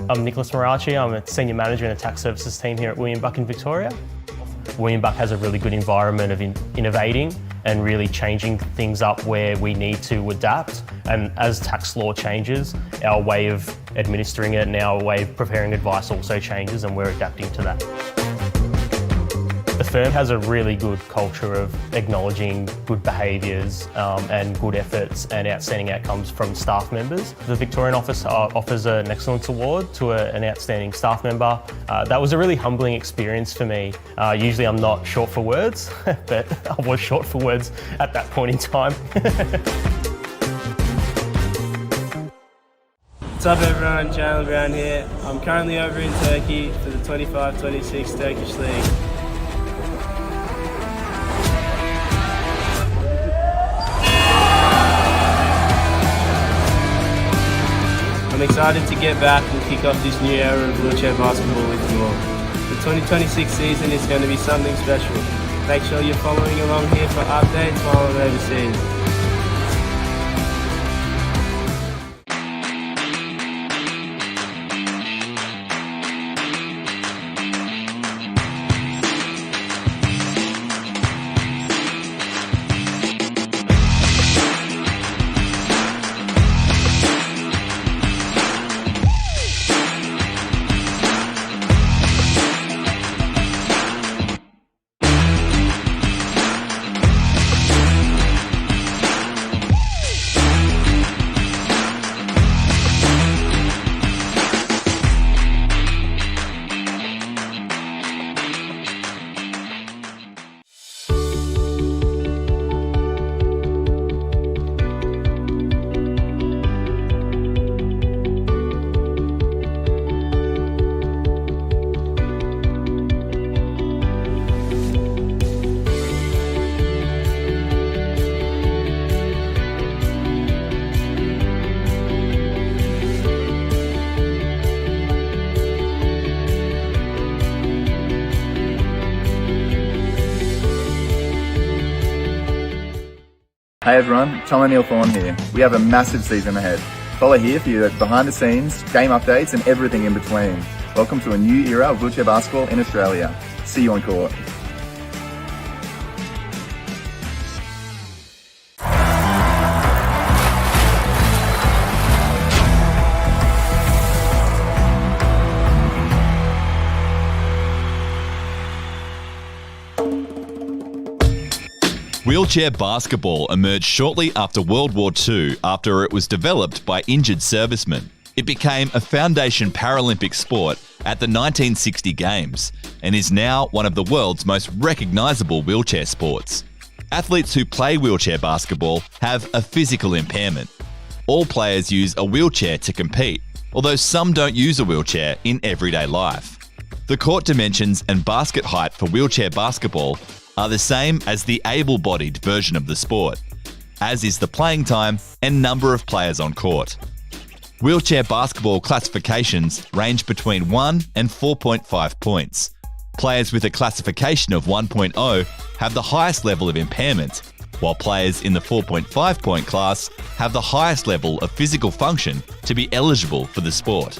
I'm Nicholas Marachi. I'm a Senior Manager in the Tax Services team here at William Buck in Victoria. William Buck has a really good environment of innovating and really changing things up where we need to adapt. And as tax law changes, our way of administering it and our way of preparing advice also changes, and we're adapting to that. The firm has a really good culture of acknowledging good behaviours and good efforts and outstanding outcomes from staff members. The Victorian office offers an Excellence Award to an outstanding staff member. That was a really humbling experience for me. Usually I'm not short for words, but I was short for words at that point in time. What's up everyone, Jalen Brown here. I'm currently over in Turkey for the 25-26 Turkish League. I'm excited to get back and kick off this new era of wheelchair basketball with you all. The 2026 season is going to be something special. Make sure you're following along here for updates while I'm overseas. Hey everyone, Tom O'Neill Thorne here. We have a massive season ahead. Follow here for your behind the scenes, game updates and everything in between. Welcome to a new era of wheelchair basketball in Australia. See you on court. Wheelchair basketball emerged shortly after World War II after it was developed by injured servicemen. It became a foundation Paralympic sport at the 1960 Games and is now one of the world's most recognisable wheelchair sports. Athletes who play wheelchair basketball have a physical impairment. All players use a wheelchair to compete, although some don't use a wheelchair in everyday life. The court dimensions and basket height for wheelchair basketball are the same as the able-bodied version of the sport, as is the playing time and number of players on court. Wheelchair basketball classifications range between 1 and 4.5 points. Players with a classification of 1.0 have the highest level of impairment, while players in the 4.5 point class have the highest level of physical function to be eligible for the sport.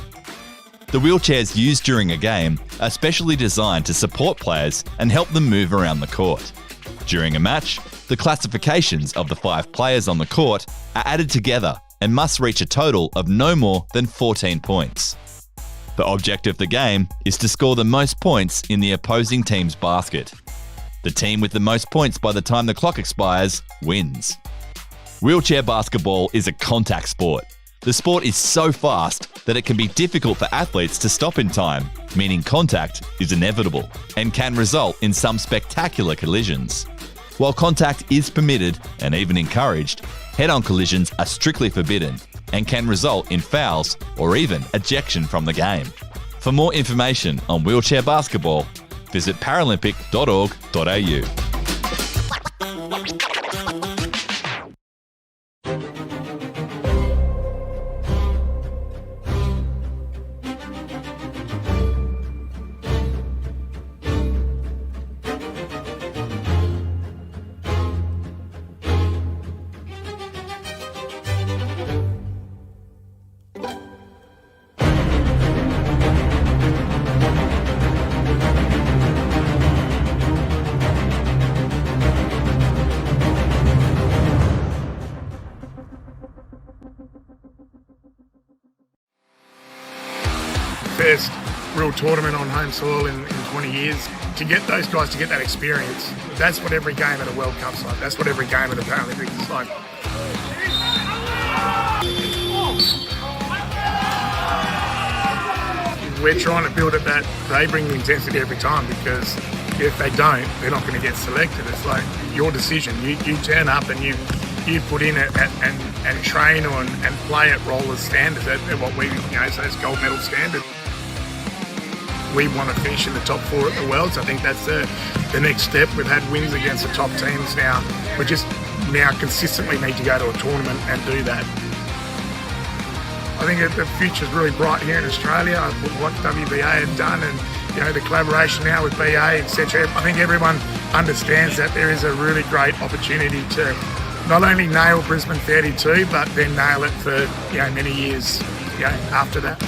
The wheelchairs used during a game are specially designed to support players and help them move around the court. During a match, the classifications of the 5 players on the court are added together and must reach a total of no more than 14 points. The object of the game is to score the most points in the opposing team's basket. The team with the most points by the time the clock expires wins. Wheelchair basketball is a contact sport. The sport is so fast that it can be difficult for athletes to stop in time, meaning contact is inevitable and can result in some spectacular collisions. While contact is permitted and even encouraged, head-on collisions are strictly forbidden and can result in fouls or even ejection from the game. For more information on wheelchair basketball, visit paralympic.org.au. first real tournament on home soil in 20 years. To get those guys to get that experience, that's what every game at a World Cup's like. That's what every game at a Paralympics is like. We're trying to build it that they bring the intensity every time, because if they don't, they're not going to get selected. It's like your decision. You turn up and you put in it and train and play at rollers standards at what we, so it's gold medal standard. We want to finish in the top 4 at the Worlds. I think that's the next step. We've had wins against the top teams now. We just now consistently need to go to a tournament and do that. I think the future's really bright here in Australia. What WBA have done, and the collaboration now with BA, etc. I think everyone understands that there is a really great opportunity to not only nail Brisbane 32, but then nail it for many years after that.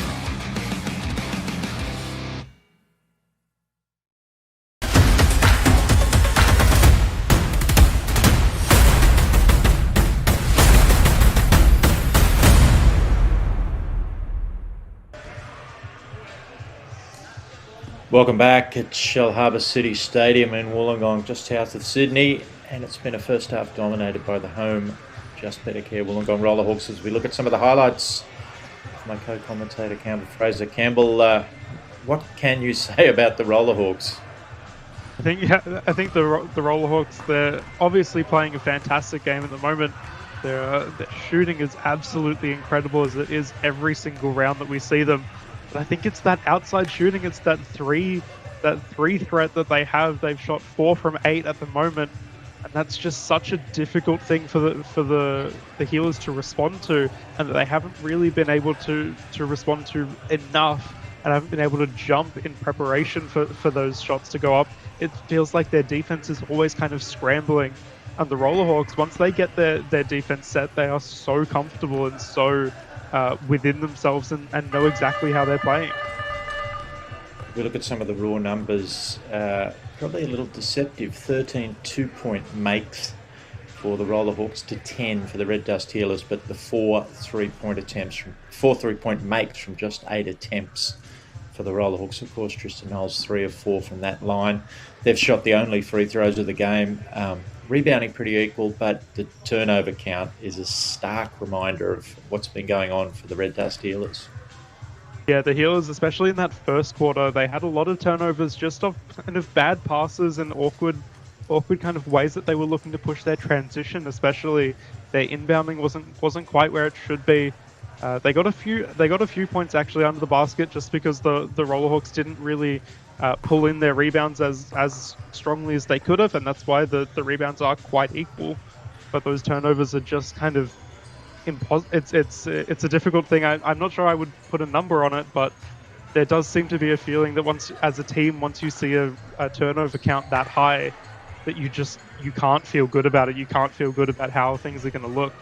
Welcome back at Shell Harbour City Stadium in Wollongong, just south of Sydney, and it's been a first half dominated by the home Just Better Care Wollongong Rollerhawks. As we look at some of the highlights, my co-commentator Campbell Fraser. Campbell, what can you say about the Rollerhawks? I think the Rollerhawks, they're obviously playing a fantastic game at the moment. Their shooting is absolutely incredible, as it is every single round that we see them. But I think it's that outside shooting, it's that three threat that they have. They've shot 4 from 8 at the moment, and that's just such a difficult thing for the Healers to respond to, and that they haven't really been able to respond to enough, and haven't been able to jump in preparation for those shots to go up. It feels like their defense is always kind of scrambling, and the Rollerhawks, once they get their defense set, they are so comfortable and so within themselves and know exactly how they're playing. If we look at some of the raw numbers, probably a little deceptive. 13 2-point makes for the Rollerhawks to 10 for the Red Dust Healers, but the 4 3-point makes from just 8 attempts for the Rollerhawks. Of course, Tristan Knowles 3 of 4 from that line. They've shot the only free throws of the game. Rebounding pretty equal, but the turnover count is a stark reminder of what's been going on for the Red Dust Healers. Yeah, the Healers, especially in that first quarter, they had a lot of turnovers just off kind of bad passes and awkward kind of ways that they were looking to push their transition. Especially their inbounding wasn't quite where it should be. They got a few points actually under the basket, just because the Rollerhawks didn't really pull in their rebounds as strongly as they could have, and that's why the rebounds are quite equal. But those turnovers are just kind of it's a difficult thing. I'm not sure I would put a number on it, but there does seem to be a feeling that once you see a turnover count that high, that you can't feel good about it. You can't feel good about how things are going to look.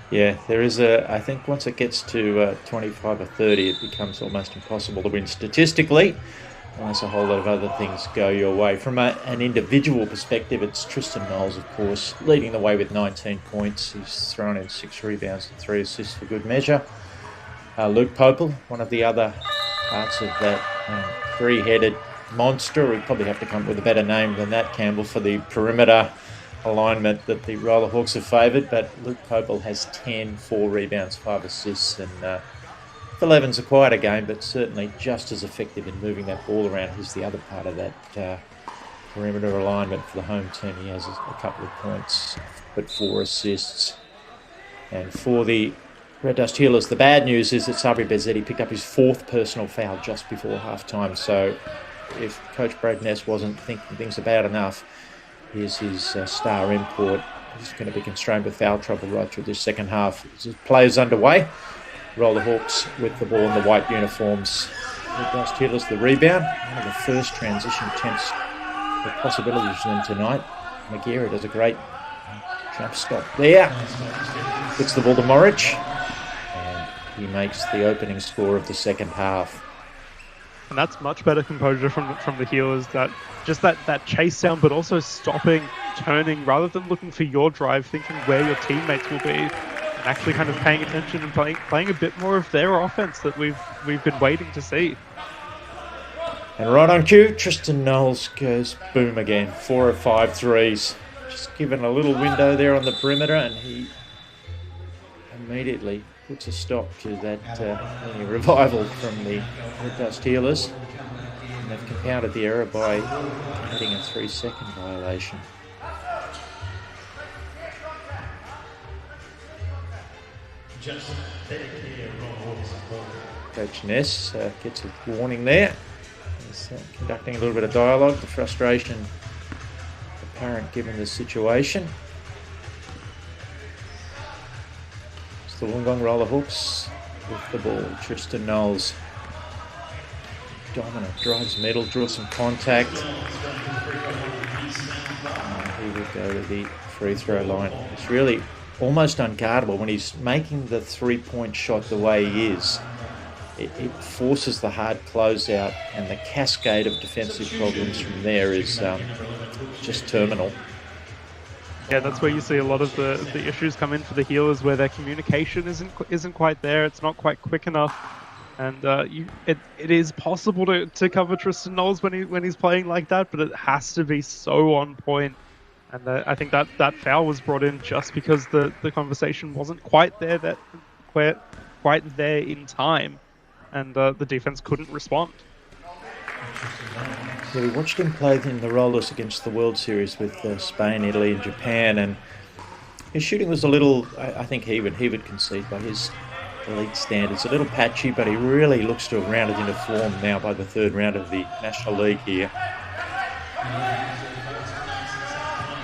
Yeah, there is I think once it gets to 25 or 30, it becomes almost impossible to win statistically, unless a whole lot of other things go your way. From an individual perspective, it's Tristan Knowles, of course, leading the way with 19 points. He's thrown in 6 rebounds and 3 assists for good measure. Luke Popel, one of the other parts of that 3-headed monster. We probably have to come up with a better name than that, Campbell, for the perimeter alignment that the Rollerhawks have favoured, but Luke Popel has 10, 4 rebounds, 5 assists, and 11's a quieter game, but certainly just as effective in moving that ball around. He's the other part of that perimeter alignment for the home team. He has a couple of points, but 4 assists. And for the Red Dust Healers, the bad news is that Sabri Bezzetti picked up his 4th personal foul just before half-time, so if Coach Brad Ness wasn't thinking things about enough, here's his star import. He's going to be constrained with foul trouble right through this second half. Players underway. Rollerhawks with the ball in the white uniforms. Red Dust Healers the rebound. One of the first transition attempts for possibilities for them tonight. Magira does a great jump stop there. Puts the ball to Morridge. And he makes the opening score of the second half. And that's much better composure from the Healers, that chase down, but also stopping, turning, rather than looking for your drive, thinking where your teammates will be. actually kind of paying attention and playing a bit more of their offense that we've been waiting to see. And right on cue, Tristan Knowles goes boom again. 4 of 5 threes. Just given a little window there on the perimeter, and he immediately puts a stop to that revival from the Red Dust Healers. And they've compounded the error by committing a 3-second violation. Coach Ness gets a warning there. He's conducting a little bit of dialogue. The frustration apparent given the situation. It's the Wollongong Rollerhawks with the ball. Tristan Knowles, dominant, drives middle, draws some contact. And he will go to the free throw line. It's really almost unguardable when he's making the three-point shot the way he is. It forces the hard closeout, and the cascade of defensive problems from there is just terminal. Yeah, that's where you see a lot of the issues come in for the Healers, where their communication isn't quite there. It's not quite quick enough, and it is possible to cover Tristan Knowles when he's playing like that, but it has to be so on point. And I think that foul was brought in just because the conversation wasn't quite there quite there in time, and the defense couldn't respond. Yeah, we watched him play in the Rollers against the World Series with Spain, Italy and Japan, and his shooting was a little, I think he would concede by his elite standards, a little patchy, but he really looks to have rounded into form now by the third round of the National League here.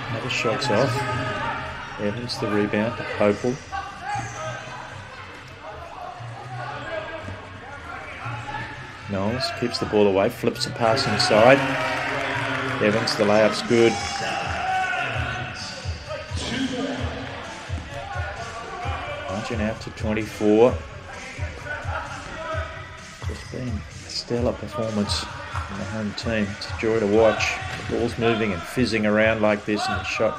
Another shot's off. Evans the rebound to Popel. Knowles keeps the ball away, flips the pass inside. Evans, the layup's good. Margin out to 24. Just been a stellar performance from the home team. It's a joy to watch. The ball's moving and fizzing around like this, and the shot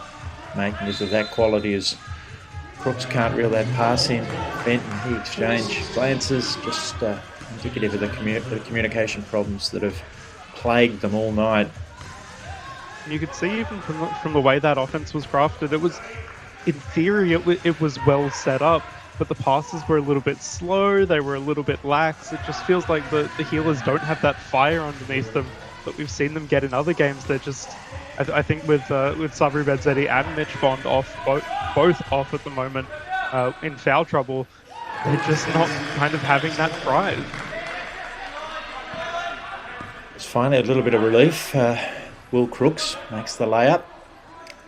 making is of that quality as Crooks can't reel that pass in. Benton, he exchange glances, just indicative of the communication problems that have plagued them all night. You could see even from the way that offense was crafted, it was, in theory, it was well set up, but the passes were a little bit slow, they were a little bit lax. It just feels like the Healers don't have that fire underneath them that we've seen them get in other games. They're just, I think with Sabri Bedzetti and Mitch Bond both off at the moment in foul trouble, they're just not kind of having that drive. It's finally a little bit of relief. Will Crooks makes the layup.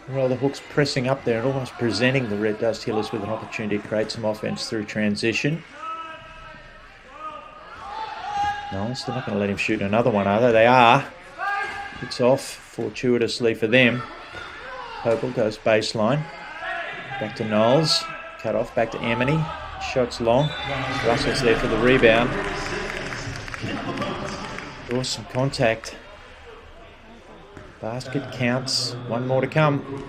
Rollerhawks pressing up there and almost presenting the Red Dust Healers with an opportunity to create some offense through transition. No, they're not going to let him shoot another one, are they? They are. It's off fortuitously for them. Popel goes baseline. Back to Knowles. Cut off, back to Amity. Shots long. Russell's there for the rebound. Draws some contact. Basket counts. One more to come.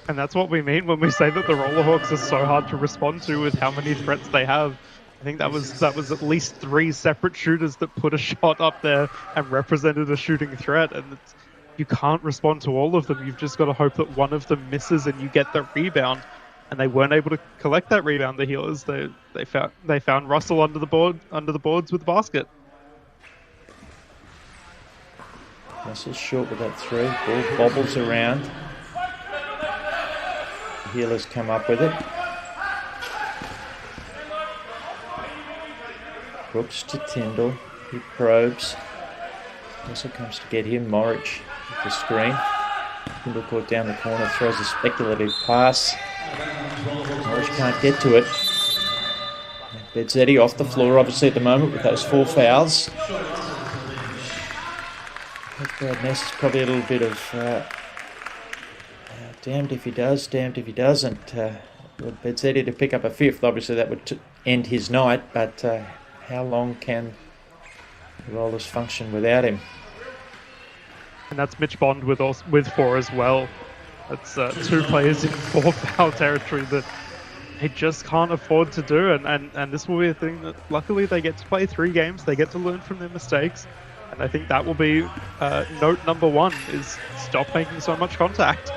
And that's what we mean when we say that the Rollerhawks are so hard to respond to with how many threats they have. I think that was at least 3 separate shooters that put a shot up there and represented a shooting threat. And you can't respond to all of them. You've just got to hope that one of them misses and you get the rebound. And they weren't able to collect that rebound. The Healers, they found Russell under the boards with the basket. Russell's short with that 3. Ball bobbles around. The Healers come up with it. Brooks to Tyndall. He probes. Also comes to get him. Morich with the screen. Tyndall caught down the corner, throws a speculative pass. Morich can't get to it. Bedzetti off the floor, obviously, at the moment with those 4 fouls. Brad Ness is probably a little bit of damned if he does, damned if he doesn't. Bedzetti to pick up a 5th, obviously that would end his night, but how long can the Rollers function without him? And that's Mitch Bond with 4 as well. That's 2 players in 4 foul territory that they just can't afford to do. And this will be a thing that luckily they get to play 3 games. They get to learn from their mistakes. And I think that will be note number 1 is stop making so much contact.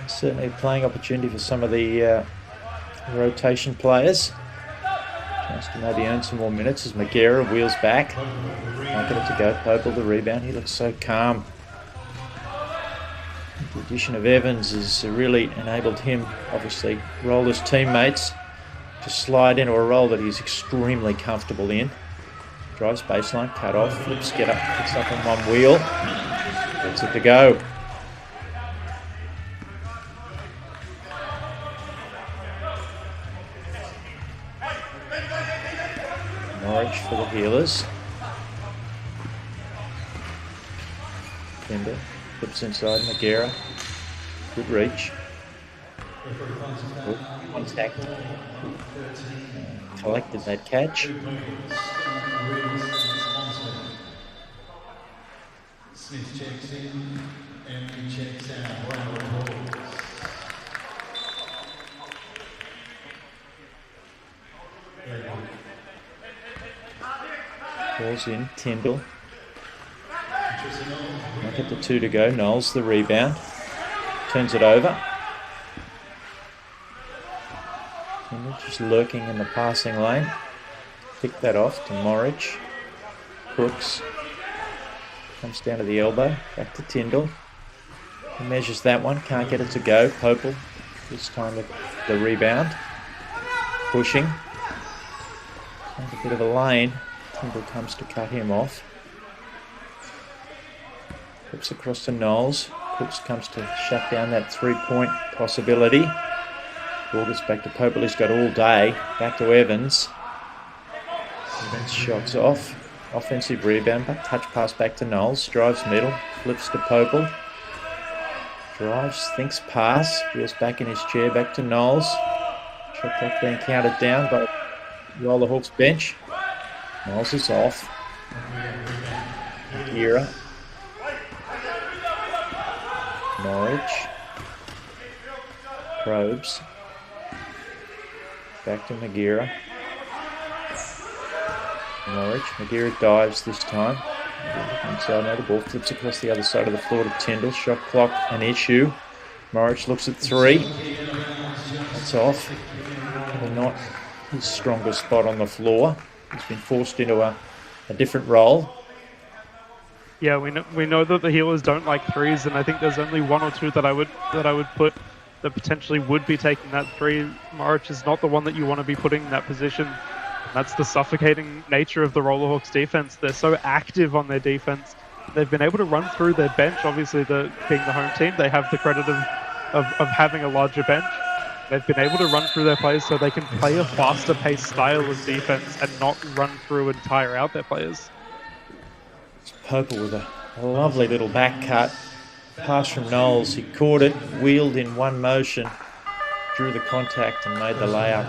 Certainly a playing opportunity for some of the rotation players. Chance to maybe earn some more minutes as Magera wheels back. Can't get it to go. Popel the rebound. He looks so calm. The addition of Evans has really enabled him, obviously, Roller's teammates, to slide into a role that he's extremely comfortable in. Drives baseline, cut off, flips, picks up on one wheel. Gets it to go. Norwich for the Healers. Timber flips inside Magera. Good reach. Good contact. Collected that catch. Smith checks in and he checks out. Balls in, Tyndall. Not at the 2 to go. Knowles the rebound. Turns it over. Tyndall just lurking in the passing lane. Pick that off to Morridge. Crooks. Comes down to the elbow. Back to Tyndall. He measures that one. Can't get it to go. Popel. This time with the rebound. Pushing. Found a bit of a lane. Tyndall comes to cut him off. Flips across to Knowles. Crooks comes to shut down that 3-point possibility. Ball gets back to Popel. He's got all day. Back to Evans. Evans shots off. Offensive rebound, but touch pass back to Knowles. Drives middle. Flips to Popel. Drives, thinks pass. Wheels back in his chair. Back to Knowles. Shot clock being counted down by ROLLERHAWKS bench. Knowles is off. Magera. Norwich. Probes. Back to Magera. Norwich. Magera dives this time. Inside now the ball flips across the other side of the floor to Tyndall. Shot clock an issue. Norwich looks at 3. That's off. Probably not his strongest spot on the floor. He's been forced into a different role. Yeah, we know that the Healers don't like 3s, and I think there's only 1 or 2 that I would put that potentially would be taking that 3. Morridge is not the one that you want to be putting in that position. That's the suffocating nature of the ROLLERHAWKS defense. They're so active on their defense. They've been able to run through their bench. Obviously, being the home team, they have the credit of having a larger bench. They've been able to run through their players so they can play a faster paced style of defense and not run through and tire out their players. It's Popel with a lovely little back cut. Pass from Knowles. He caught it, wheeled in one motion, drew the contact and made the layup.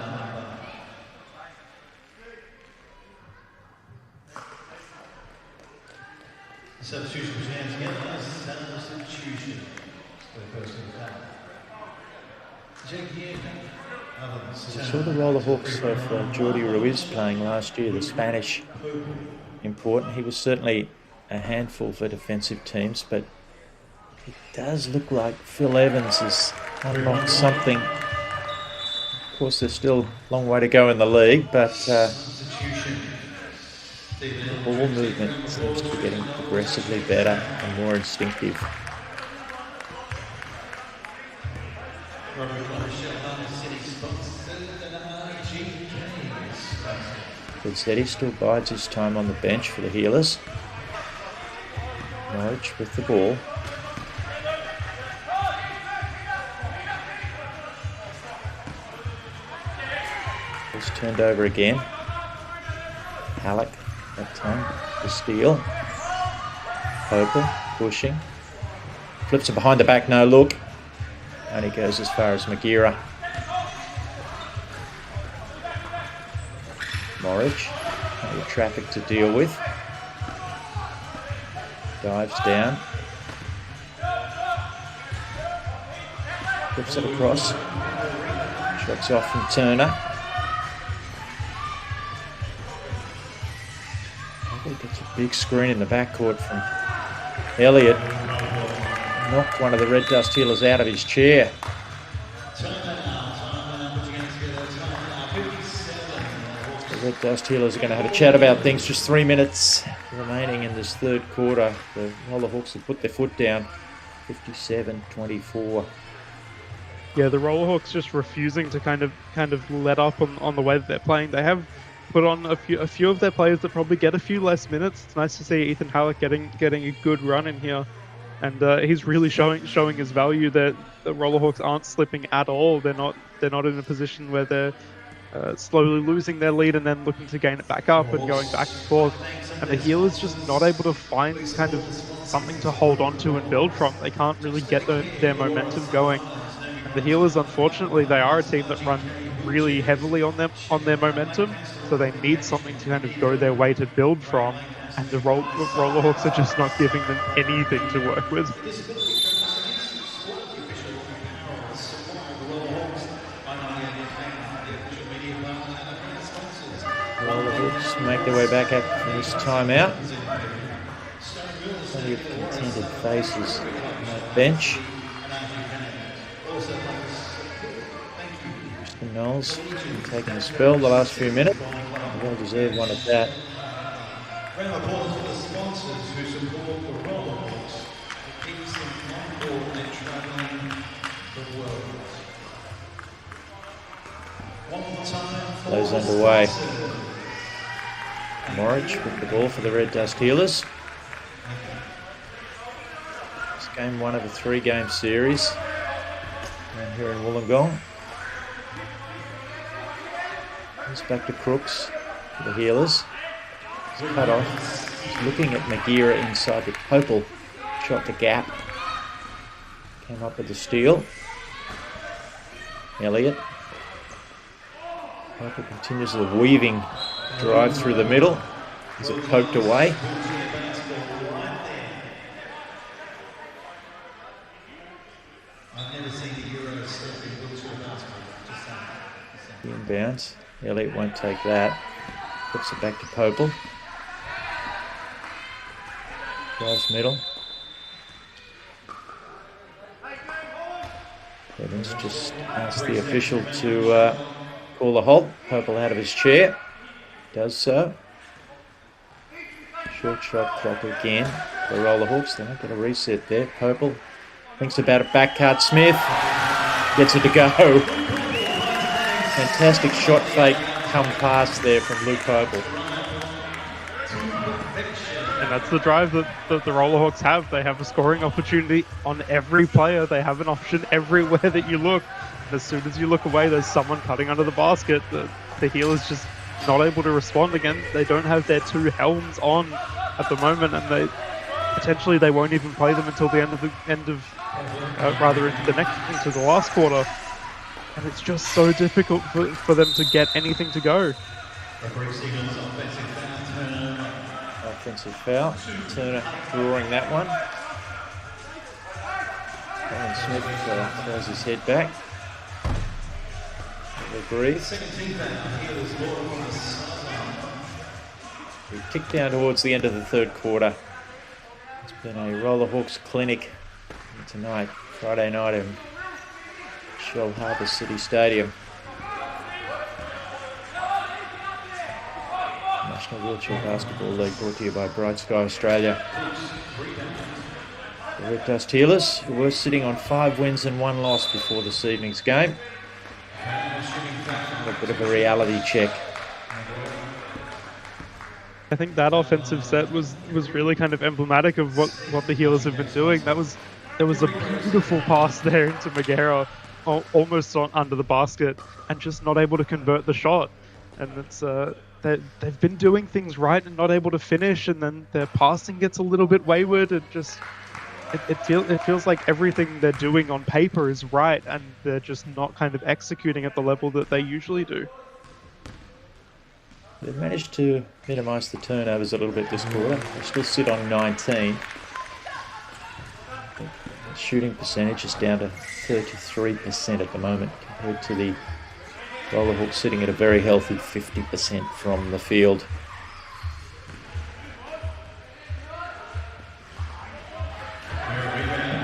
Substitution was hands together. Substitution. We saw the ROLLERHAWKS of Jordi Ruiz playing last year, the Spanish import. He was certainly a handful for defensive teams, but it does look like Phil Evans has unlocked something. Of course, there's still a long way to go in the league, but ball movement seems to be getting progressively better and more instinctive. Guzzetti still bides his time on the bench for the Healers. Norwich with the ball. It's turned over again. Halleck that time, the steal. Popel pushing. Flips it behind the back, no look. Only goes as far as Magera. Morridge, no traffic to deal with. Dives down. Flips it across. Shots off from Turner. Gets a big screen in the backcourt from Elliott. Knocked one of the Red Dust Healers out of his chair. The Red Dust Healers are going to have a chat about things. Just 3 minutes remaining in this third quarter. The ROLLERHAWKS have put their foot down. 57-24. Yeah, the ROLLERHAWKS just refusing to kind of let up on the way that they're playing. They have put on a few of their players that probably get a few less minutes. It's nice to see Ethan Halleck getting a good run in here, and he's really showing his value. That the ROLLERHAWKS aren't slipping at all. They're not in a position where they're slowly losing their lead and then looking to gain it back up and going back and forth. And the Healers just not able to find kind of something to hold on to and build from. They can't really get their momentum going. And the Healers, unfortunately, they are a team that run really heavily on their momentum, so they need something to kind of go their way to build from, and the ROLLERHAWKS are just not giving them anything to work with. ROLLERHAWKS make their way back up from this timeout. Plenty of contented faces on that bench. Knowles been taking a spell the last few minutes. Well deserved one at that. Round of applause for the sponsors who support the ROLLERHAWKS. It keeps them on board and travelling the world. One more time. Plays underway. Morridge with the ball for the Red Dust Healers. It's game one of a 3-game series down here in Wollongong. It's back to Crooks for the Healers. He's cut off. He's looking at Magira inside the Popel. Shot the gap. Came up with the steal. Elliott. Popel continues the weaving drive through the middle. Is it poked away? Inbounds. Elliott won't take that. Puts it back to Popel. Drives middle. Evans just asked the official to call a halt. Popel out of his chair. Does so. Short shot clock again. The ROLLERHAWKS. They're not going to reset there. Popel thinks about it. Back cut. Smith gets it to go. Fantastic shot fake come past there from Luke Popel. And that's the drive that the ROLLERHAWKS have. They have a scoring opportunity on every player. They have an option everywhere that you look. And as soon as you look away, there's someone cutting under the basket. The Healers just not able to respond again. They don't have their two helms on at the moment, and they won't even play them until the into the last quarter. And it's just so difficult for them to get anything to go. Offensive foul. Turner drawing that one. Alan Smith throws his head back. Agrees. We kick down towards the end of the third quarter. It's been a ROLLERHAWKS clinic tonight, Friday night in Shell Harbour City Stadium. National Wheelchair Basketball League brought to you by Bright Sky Australia. The Red Dust Healers, who were sitting on 5 wins and 1 loss before this evening's game. A bit of a reality check. I think that offensive set was really kind of emblematic of what the Healers have been doing. There was a beautiful pass there into Magira, almost under the basket, and just not able to convert the shot. And it's they've been doing things right and not able to finish, and then their passing gets a little bit wayward. It feels like everything they're doing on paper is right, and they're just not kind of executing at the level that they usually do. They've managed to minimise the turnovers a little bit this quarter. They still sit on 19. The shooting percentage is down to 33% at the moment, compared to the Rollerhawks sitting at a very healthy 50% from the field.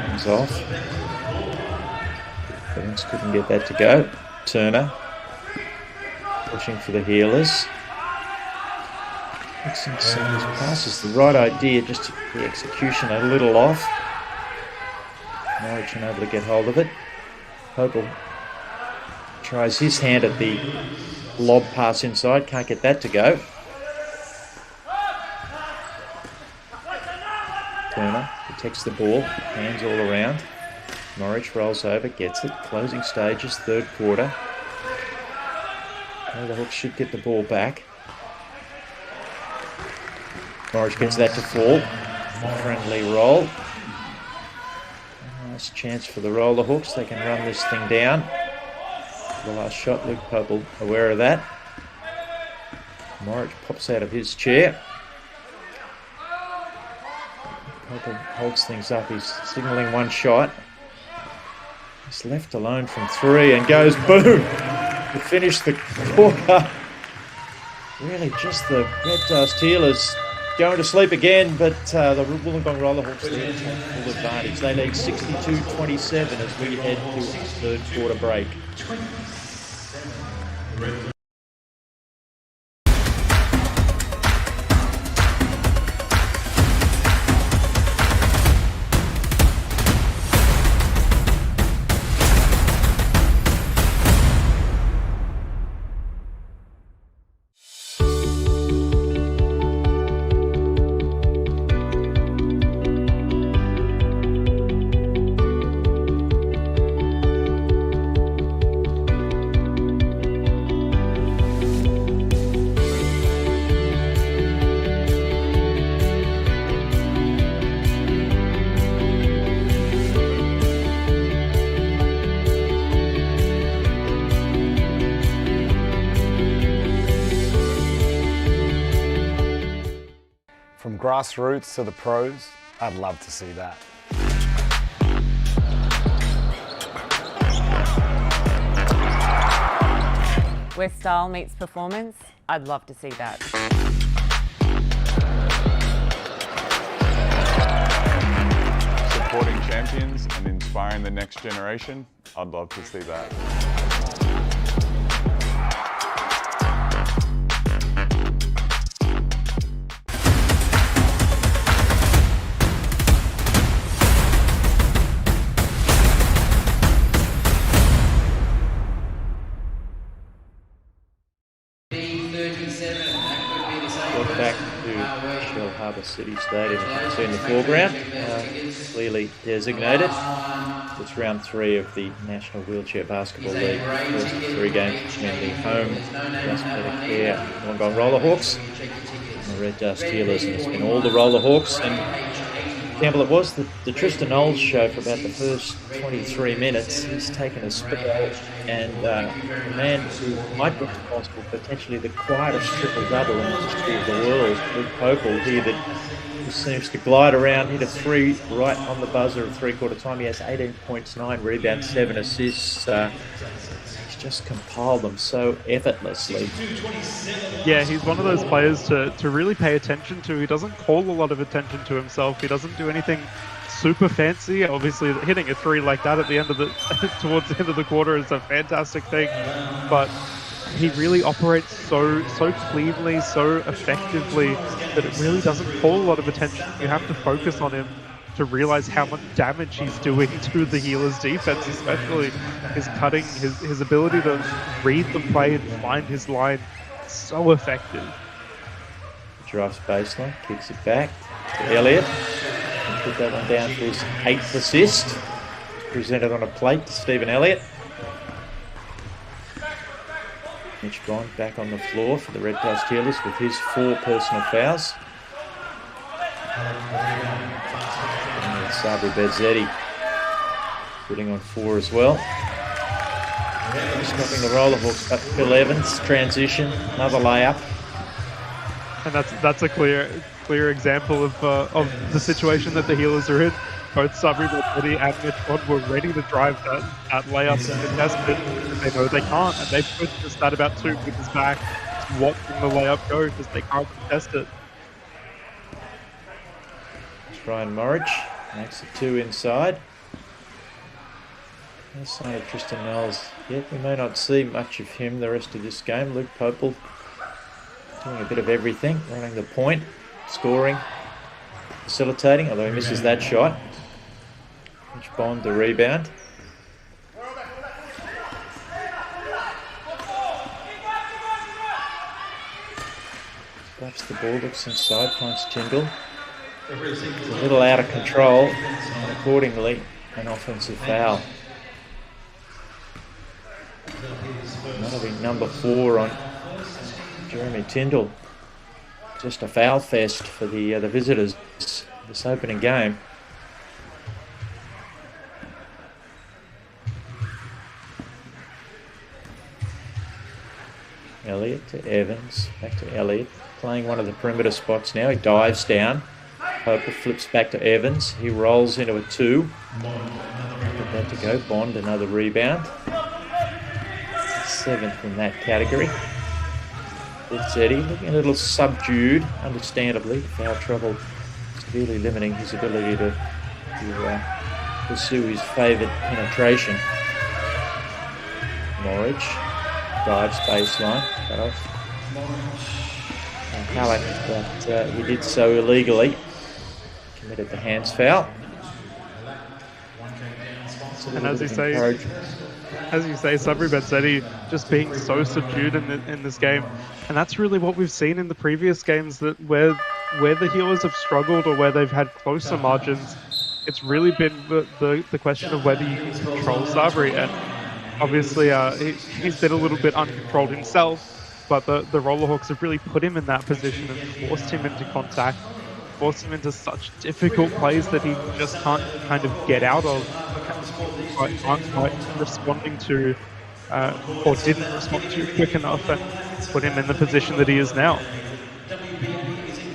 Comes off. Evans couldn't get that to go. Turner pushing for the healers. Mixing some of his passes, the right idea, just the execution a little off. Norwich unable to get hold of it. Popel tries his hand at the lob pass inside, can't get that to go. Turner protects the ball, hands all around. Norwich rolls over, gets it. Closing stages, third quarter. The Hawks should get the ball back. Norwich gets that to fall. A friendly roll. Nice chance for the Rollerhawks. They can run this thing down. The last shot, Luke Popel aware of that. Norwich pops out of his chair. Popel holds things up. He's signalling one shot. He's left alone from three and goes boom to finish the quarter. Really just the Red Dust Healers going to sleep again, but the Wollongong Rollerhawks there take full advantage. They lead 62-27 as we head to a third quarter break. From grassroots to the pros, I'd love to see that. Where style meets performance, I'd love to see that. Supporting champions and inspiring the next generation, I'd love to see that. Back to Shell Harbour City Stadium, as you can see in the foreground, clearly designated. It's round 3 of the National Wheelchair Basketball League. First of 3 games between the home Just Better Care Wollongong Rollerhawks and the Red Dust Healers, and it's been all the Rollerhawks. And Campbell, it was the Tristan Knowles show for about the first 23 minutes. He's taken a spell, and the man who might be responsible for potentially the quietest triple-double in the history of the world, Luke Popel, here that just seems to glide around, hit a 3 right on the buzzer of three-quarter time. He has 18 points, 9 rebounds, 7 assists. He's just compiled them so effortlessly. Yeah, he's one of those players to really pay attention to. He doesn't call a lot of attention to himself. He doesn't do anything super fancy. Obviously, hitting a 3 like that at the end of the towards the end of the quarter is a fantastic thing, but he really operates so cleanly, so effectively that it really doesn't call a lot of attention. You have to focus on him to realize how much damage he's doing to the Healers' defense, especially his cutting, his ability to read the play and find his line, so effective. Drives baseline, kicks it back to Elliott, and put that one down for his 8th assist. Presented on a plate to Stephen Elliott. Mitch Bond back on the floor for the Red Dust Healers with his 4 personal fouls. Sabri Bezzetti putting on 4 as well. Stopping the Rollerhawks, but Phil Evans, transition, another layup. And that's a clear example of the situation that the Healers are in. both Sabri Motetti and Mitch Bond were ready to drive that layup and contest it. They know they can't, and they both just sat about 2 with his back, just watching the layup go because they can't contest it. Ryan Morridge makes it 2 inside. No sign of Tristan Knowles yet. We may not see much of him the rest of this game. Luke Popel doing a bit of everything, running the point, scoring, facilitating, although he misses that shot. Mitch Bond the rebound. Slaps the ball, looks inside, finds Tyndall. It's a little out of control, and accordingly, an offensive foul. That'll be number 4 on Jeremy Tyndall. Just a foul fest for the visitors this opening game. Elliott to Evans, back to Elliott, playing one of the perimeter spots now. He dives down. Popel flips back to Evans. He rolls into a 2. Get that to go. Bond, another rebound. 7th in that category. Eddie looking a little subdued, understandably. Foul trouble severely limiting his ability to pursue his favoured penetration. Morridge dives baseline, cut off. Halleck, but he did so illegally. Committed the hands foul. And as you say, Sabri Motetti just being so subdued in this game, and that's really what we've seen in the previous games, that where the Healers have struggled or where they've had closer margins, it's really been the question of whether you can control Sabri. And obviously, he's been a little bit uncontrolled himself, but the Rollerhawks have really put him in that position and forced him into contact, forced him into such difficult plays that he just can't kind of get out of. Aren't quite responding to, or didn't respond to quick enough, and put him in the position that he is now.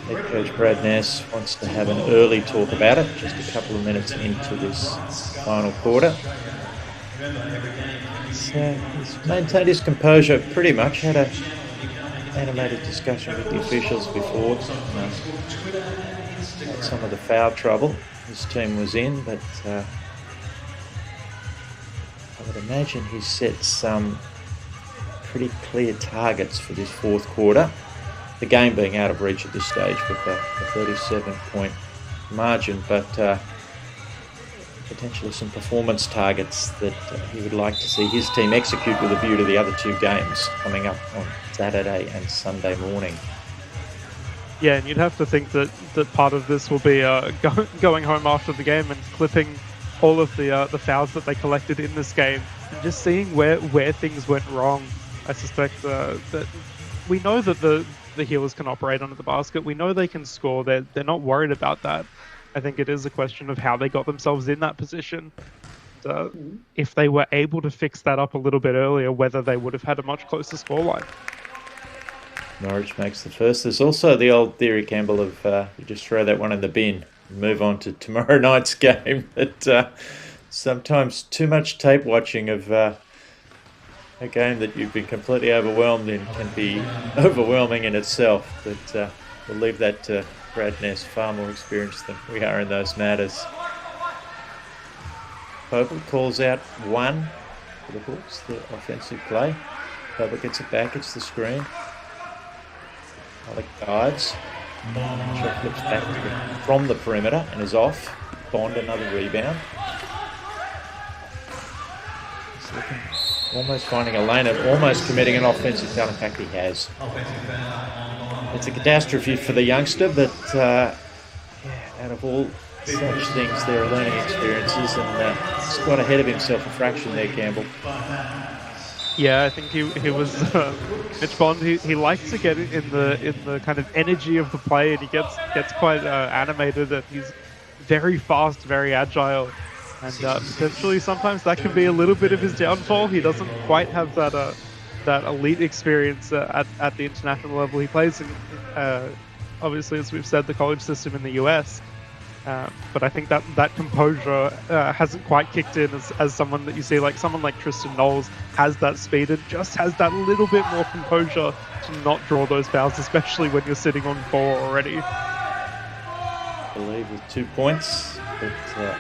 Head coach Brad Ness wants to have an early talk about it, just a couple of minutes into this final quarter. He's maintained his composure pretty much, had an animated discussion with the officials before. Had some of the foul trouble his team was in, but I would imagine he's set some pretty clear targets for this 4th quarter. The game being out of reach at this stage with a 37-point margin, but potentially some performance targets that he would like to see his team execute with a view to the other 2 games coming up on Saturday and Sunday morning. Yeah, and you'd have to think that part of this will be going home after the game and clipping all of the fouls that they collected in this game, and just seeing where things went wrong. I suspect that we know that the Healers can operate under the basket. We know they can score. They're not worried about that. I think it is a question of how they got themselves in that position. If they were able to fix that up a little bit earlier, whether they would have had a much closer scoreline. Norwich makes the first. There's also the old theory, Campbell, of you just throw that one in the bin. Move on to tomorrow night's game. But sometimes too much tape watching of a game that you've been completely overwhelmed in can be overwhelming in itself. But we'll leave that to Brad Ness, far more experienced than we are in those matters. Popel calls out 1 for the Hawks, the offensive play. Popel gets it back, it's the screen. Alec dives. Shot flips back from the perimeter and is off. Bond, another rebound. Almost finding a lane and almost committing an offensive foul. In fact, he has. It's a catastrophe for the youngster, but out of all such things, there are learning experiences, and he's got ahead of himself a fraction there, Campbell. Yeah, I think he was Mitch Bond. He likes to get in the kind of energy of the play, and he gets quite animated. And he's very fast, very agile, and potentially sometimes that can be a little bit of his downfall. He doesn't quite have that elite experience at the international level. He plays in obviously, as we've said, the college system in the US, But I think that composure hasn't quite kicked in as someone that you see, like someone like Tristan Knowles has that speed and just has that little bit more composure to not draw those fouls, especially when you're sitting on 4 already. I believe with 2 points, with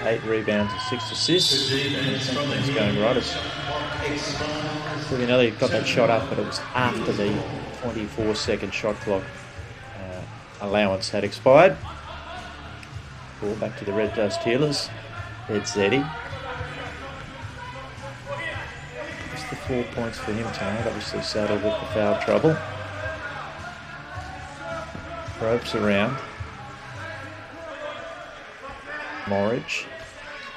8 rebounds and 6 assists. Something's going right. Filianelli got that shot up, but it was after the 24-second shot clock allowance had expired. Ball back to the Red Dust Healers. Zeddy. Just the 4 points for him tonight, obviously saddled with the foul trouble. Ropes around. Morridge.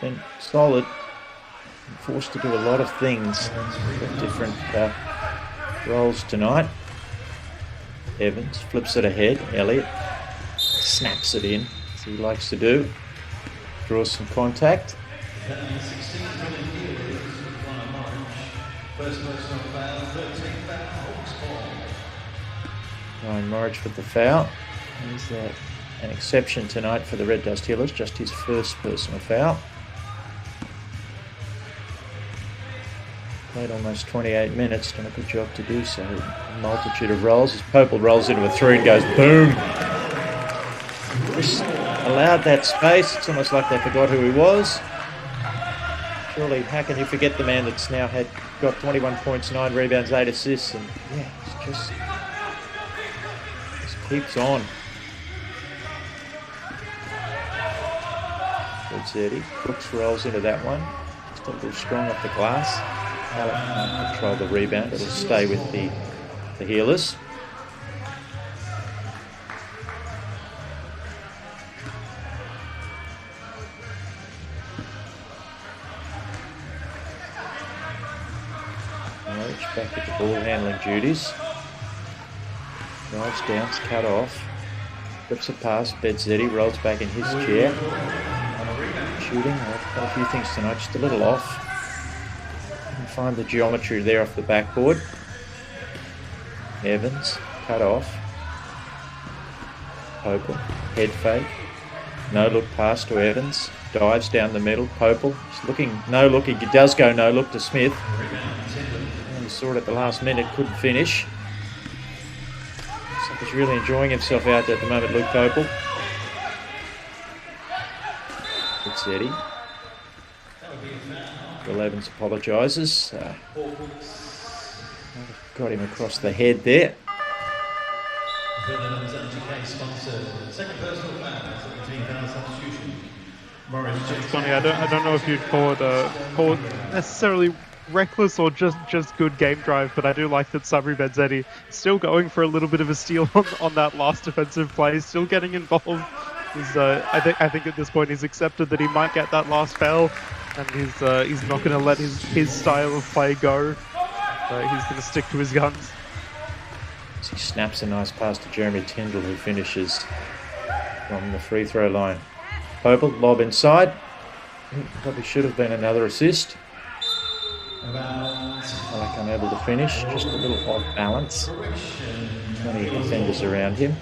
Been solid. Been forced to do a lot of things with different roles tonight. Evans flips it ahead. Elliott snaps it in, as he likes to do. Draws some contact. Ryan Morridge with the foul. He's an exception tonight for the Red Dust Healers, just his first personal foul. Played almost 28 minutes, done a good job to do so. A multitude of rolls. As Popel rolls into a 3 and goes boom. Just allowed that space. It's almost like they forgot who he was. Surely, how can you forget the man that's now got 21 points, 9 rebounds, 8 assists, and yeah, it's just keeps on. Zeddy. Brooks rolls into that one. Just a little strong off the glass. Alec can't control the rebound. It'll stay with the Healers. Morridge back at the ball handling duties. Drives down, it's cut off. Flips a pass, Zeddy rolls back in his chair. Shooting, a few things tonight, just a little off. And find the geometry there off the backboard. Evans, cut off. Popel, head fake. No look pass to Evans. Dives down the middle. Popel, just looking, no look. He does go no look to Smith. And he saw it at the last minute, couldn't finish. So he's really enjoying himself out there at the moment, Luke Popel. It's Eddie. Will Evans apologises. Got him across the head there. It's funny, I don't know if you'd call it necessarily reckless or just good game drive, but I do like that Sabri Bedzedi still going for a little bit of a steal on that last defensive play, still getting involved. I think at this point he's accepted that he might get that last foul, and he's not going to let his style of play go. He's going to stick to his guns. He snaps a nice pass to Jeremy Tyndall, who finishes from the free throw line. Popel, lob inside. Probably should have been another assist. Alec unable to finish, just a little off balance. 20 defenders around him.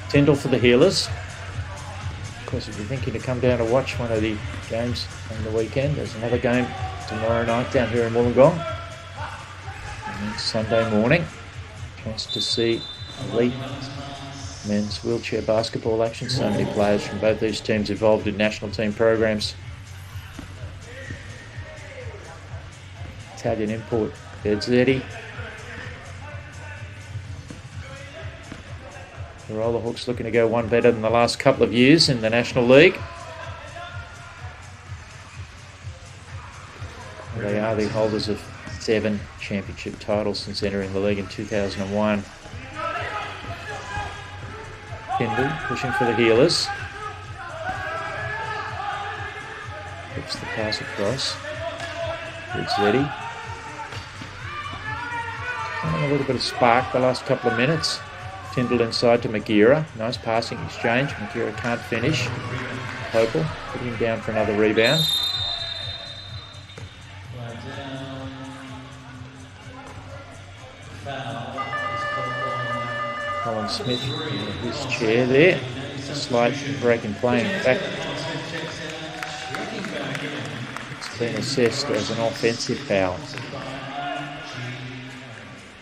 Tyndall for the Healers. Of course, if you're thinking to come down to watch one of the games on the weekend, there's another game tomorrow night down here in Wollongong. And then Sunday morning, chance to see elite men's wheelchair basketball action. So many players from both these teams involved in national team programs. Italian import, Bedzedi. The ROLLERHAWKS looking to go one better than the last couple of years in the National League. They are the holders of 7 championship titles since entering the league in 2001. Kendall pushing for the Healers. Puts the pass across. It's Zeddy. A little bit of spark the last couple of minutes. Tyndall inside to Magira. Nice passing exchange. Magira can't finish. Popel put him down for another rebound. Colin Smith in his chair there. A slight break in play. In fact, it's been assessed as an offensive foul.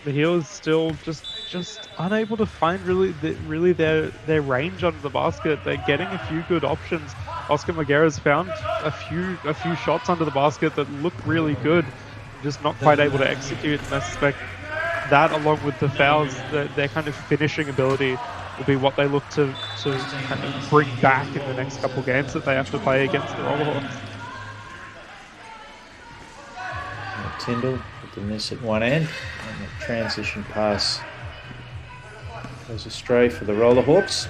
The Heels still just unable to find really their range under the basket. They're getting a few good options. Oscar Maguera's found a few shots under the basket that look really good, just not quite able to execute. And I suspect that, along with the fouls, their kind of finishing ability will be what they look to kind of bring back in the next couple games that they have to play against the ROLLERHAWKS. Tyndall with the miss at one end, and the transition pass goes astray for the ROLLERHAWKS.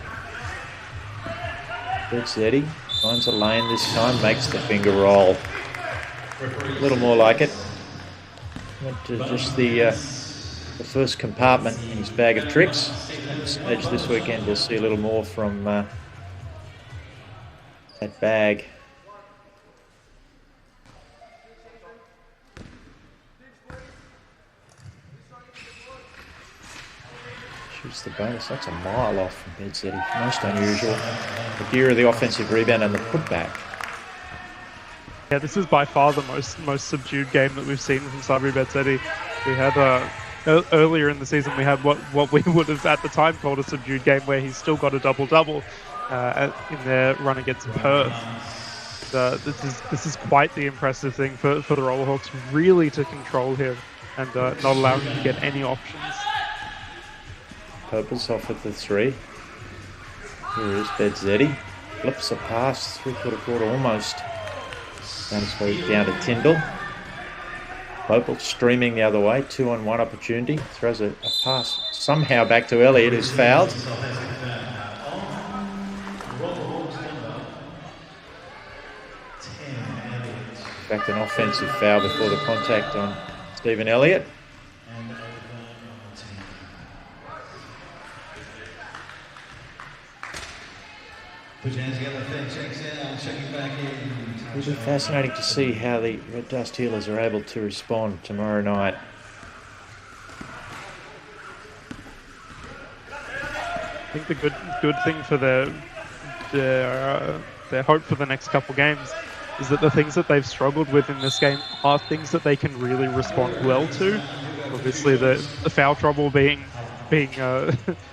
Bezzetti finds a lane this time, makes the finger roll. A little more like it. Went to just the first compartment in his bag of tricks. Stage this weekend we'll see a little more from that bag. Shoots the bonus. That's a mile off from Bezzetti. Most unusual. The gear of the offensive rebound and the putback. Yeah, this is by far the most subdued game that we've seen from Sabri Bezzetti. We had earlier in the season we had what we would have at the time called a subdued game, where he's still got a double-double in their run against Perth. This is quite the impressive thing for the ROLLERHAWKS, really to control him and not allowing him to get any options. Purple's off at the three. Here is Bezzetti. Flips a pass, three-quarter court almost. Down to Tyndall. Popel streaming the other way, 2-on-1 opportunity. Throws a pass somehow back to Elliott, who's fouled. In fact, an offensive foul before the contact on Stephen Elliott. It'll be fascinating to see how the Red Dust Healers are able to respond tomorrow night. I think the good thing for their hope for the next couple games is that the things that they've struggled with in this game are things that they can really respond well to. Obviously, the foul trouble being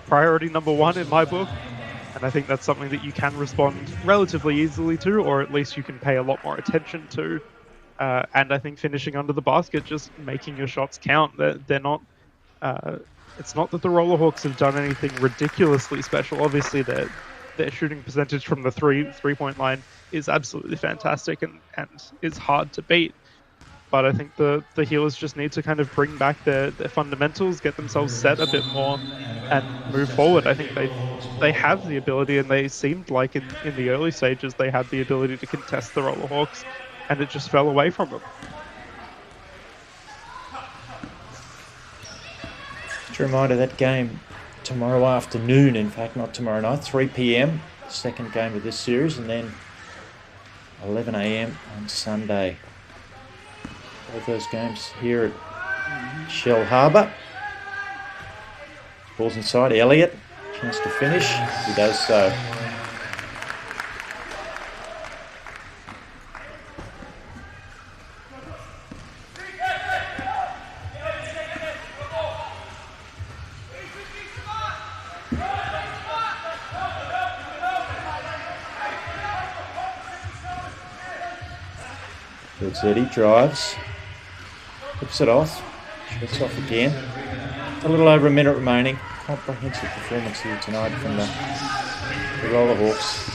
priority number one in my book. And I think that's something that you can respond relatively easily to, or at least you can pay a lot more attention to. And I think finishing under the basket, just making your shots count. They're not. It's not that the ROLLERHAWKS have done anything ridiculously special. Obviously, their shooting percentage from the three-point line is absolutely fantastic and is hard to beat. But I think the Healers just need to kind of bring back their fundamentals, get themselves set a bit more, and move forward. I think they have the ability, and they seemed like in the early stages they had the ability to contest the ROLLERHAWKS, and it just fell away from them. Just a reminder, that game tomorrow afternoon, in fact, not tomorrow night, 3 p.m, second game of this series, and then 11 a.m. on Sunday. Both those games here at Shell Harbour. Ball's inside, Elliott, chance to finish, he does so. Bezzetti drives, flips it off, shuts off again. A little over a minute remaining. Comprehensive performance here tonight from the ROLLERHAWKS.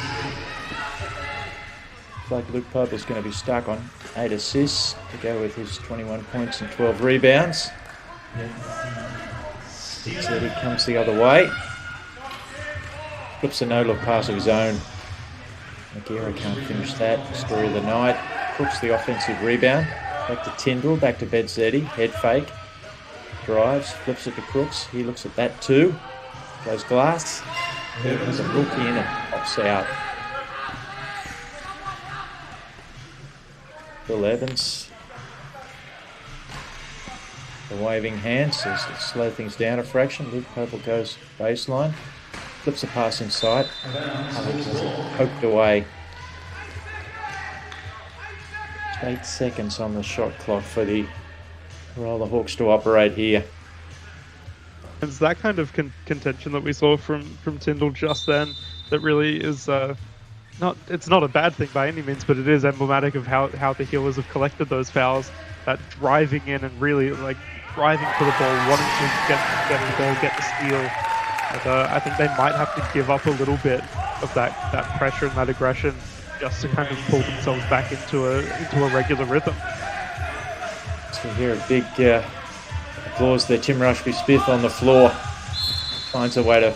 Looks like Luke Popel's going to be stuck on 8 assists to go with his 21 points and 12 rebounds. Bezzetti comes the other way. Flips a no-look pass of his own. Maguera can't finish that. Story of the night. Crooks the offensive rebound. Back to Tyndall, back to Bezzetti. Head fake. Drives, flips it to Crooks. He looks at that too. Goes glass. There's a look in and pops out. Bill Evans The waving hands as to slow things down a fraction. Luke Popel goes baseline. Flips a pass inside. Alex has it poked away. 8 seconds on the shot clock for the ROLLERHAWKS to operate here. It's that kind of contention that we saw from Tyndall just then that really is it's not a bad thing by any means, but it is emblematic of how the Heelers have collected those fouls. That driving in and really like driving for the ball, wanting to get the ball, get the steal. And, I think they might have to give up a little bit of that pressure and that aggression just to kind of pull themselves back into a regular rhythm. So here a big applause there. Tim Rushby-Smith on the floor finds a way to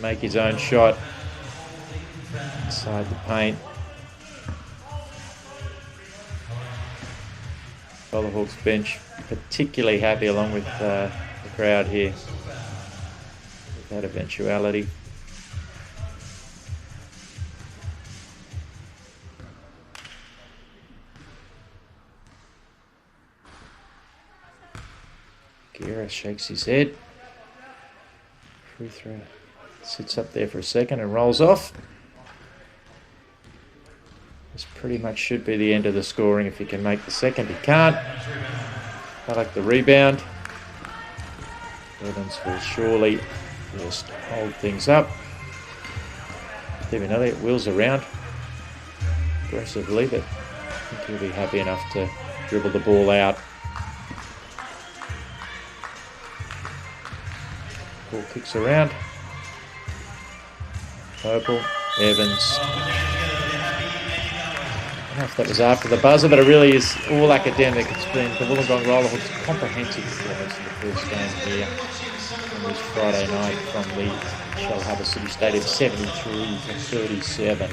make his own shot inside the paint. ROLLERHAWKS bench particularly happy along with the crowd here with that eventuality. Guerra shakes his head. Free throw sits up there for a second and rolls off. This pretty much should be the end of the scoring if he can make the second. He can't. I like the rebound. Evans will surely just hold things up. Stephen Elliott wheels around aggressively, but I think he'll be happy enough to dribble the ball out. Ball kicks around. Popel, Evans. I don't know if that was after the buzzer, but it really is all academic. It's been the Wollongong ROLLERHAWKS comprehensive performance in the first game here on this Friday night from the Shell Harbour City Stadium, 73-37.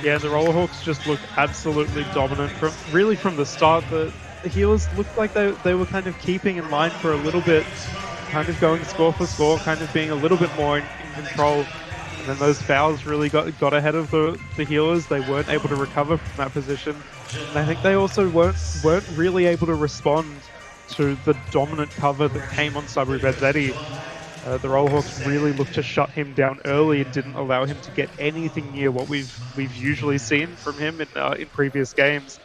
Yeah, the ROLLERHAWKS just looked absolutely dominant from the start. The Heelers looked like they were kind of keeping in line for a little bit, kind of going score for score, kind of being a little bit more in control. And then those fouls really got ahead of the Heelers. They weren't able to recover from that position. And I think they also weren't really able to respond to the dominant cover that came on Sabri Bezzetti. The ROLLERHAWKS really looked to shut him down early and didn't allow him to get anything near what we've usually seen from him in previous games.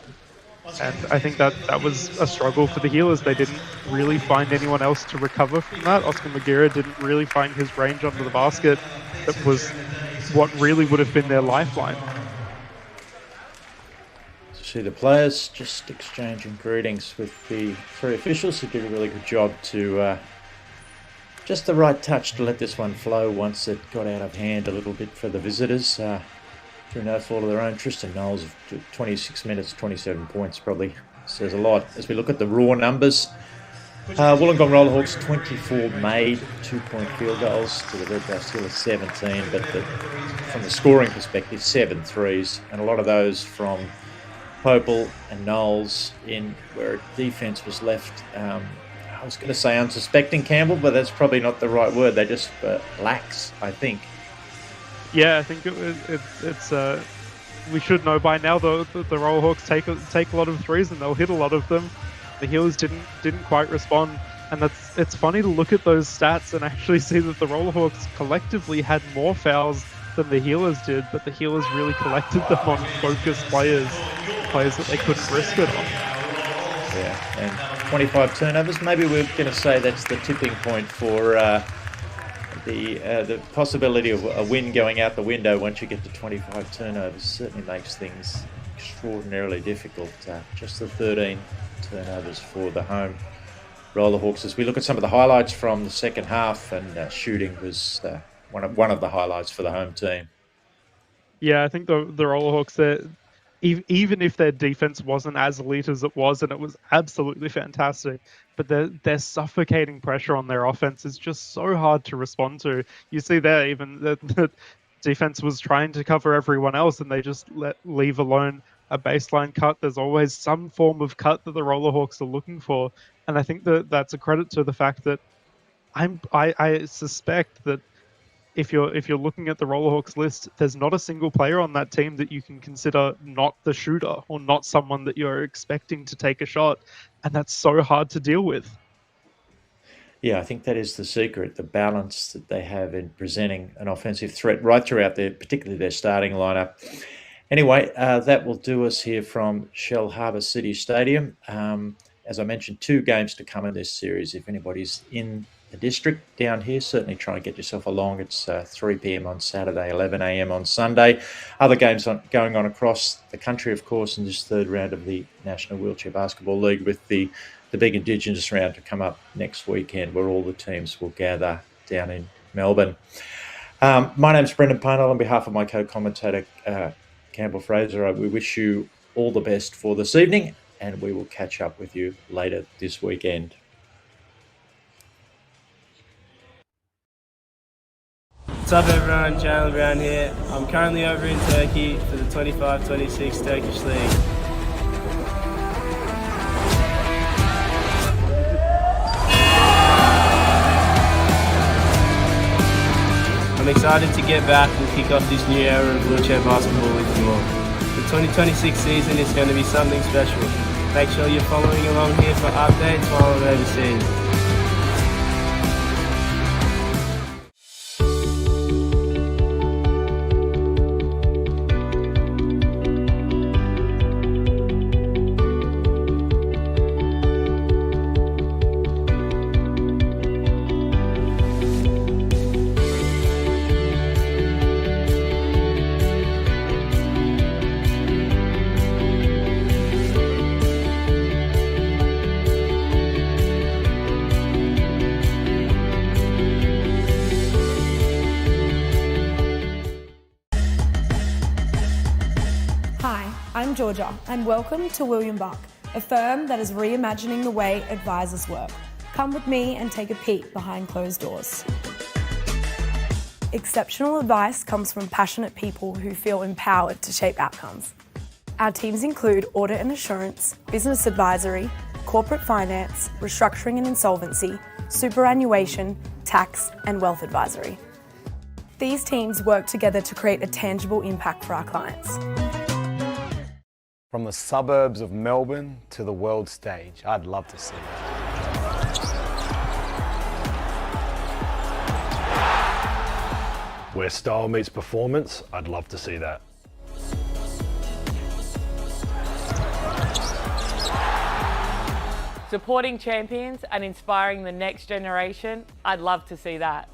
And I think that was a struggle for the Heelers. They didn't really find anyone else to recover from that. Oscar Magira didn't really find his range under the basket. That was what really would have been their lifeline. See the players just exchanging greetings with the three officials who did a really good job to just the right touch to let this one flow once it got out of hand a little bit for the visitors. Through no fault of their own. Tristan Knowles of 26 minutes, 27 points probably says a lot. As we look at the raw numbers, Wollongong ROLLERHAWKS 24 made 2-point field goals to the Redbreast Heelers 17, but from the scoring perspective, 7 threes, and a lot of those from Popel and Knowles in where defence was left, I was going to say unsuspecting, Campbell, but that's probably not the right word. They just lax, I think. Yeah, I think it's we should know by now the ROLLERHAWKS take a lot of threes and they'll hit a lot of them. The Heelers didn't quite respond, and it's funny to look at those stats and actually see that the ROLLERHAWKS collectively had more fouls than the Heelers did, but the Heelers really collected them on focused players that they couldn't risk it on. Yeah, and 25 turnovers. Maybe we're going to say that's the tipping point for the possibility of a win going out the window once you get to 25 turnovers. Certainly makes things extraordinarily difficult. Just the 13 turnovers for the home ROLLERHAWKS. As we look at some of the highlights from the second half, and shooting was one of the highlights for the home team. Yeah, I think the ROLLERHAWKS, even if their defense wasn't as elite as it was, and it was absolutely fantastic, but their suffocating pressure on their offense is just so hard to respond to. You see there, even the defense was trying to cover everyone else, and they just leave alone a baseline cut. There's always some form of cut that the ROLLERHAWKS are looking for, and I think that's a credit to the fact that I suspect that if you're looking at the ROLLERHAWKS list, there's not a single player on that team that you can consider not the shooter or not someone that you're expecting to take a shot. and that's so hard to deal with. Yeah, I think that is the secret, the balance that they have in presenting an offensive threat right throughout particularly their starting lineup. Anyway, that will do us here from Shellharbour City Stadium. As I mentioned, 2 games to come in this series. If anybody's in the district down here, certainly try and get yourself along. It's 3 p.m. on Saturday, 11 a.m. on Sunday. Other games going on across the country, of course, in this 3rd round of the National Wheelchair Basketball League, with the big Indigenous round to come up next weekend, where all the teams will gather down in Melbourne. My name's Brendan Parnell. On behalf of my co-commentator, Campbell Fraser, we wish you all the best for this evening, and we will catch up with you later this weekend. What's up everyone, Jalen Brown here. I'm currently over in Turkey for the 25-26 Turkish League. I'm excited to get back and kick off this new era of wheelchair basketball with you all. The 2026 season is going to be something special. Make sure you're following along here for updates while I'm overseas. I'm Georgia, and welcome to William Buck, a firm that is reimagining the way advisors work. Come with me and take a peek behind closed doors. Exceptional advice comes from passionate people who feel empowered to shape outcomes. Our teams include audit and assurance, business advisory, corporate finance, restructuring and insolvency, superannuation, tax, and wealth advisory. These teams work together to create a tangible impact for our clients. From the suburbs of Melbourne to the world stage, I'd love to see that. Where style meets performance, I'd love to see that. Supporting champions and inspiring the next generation, I'd love to see that.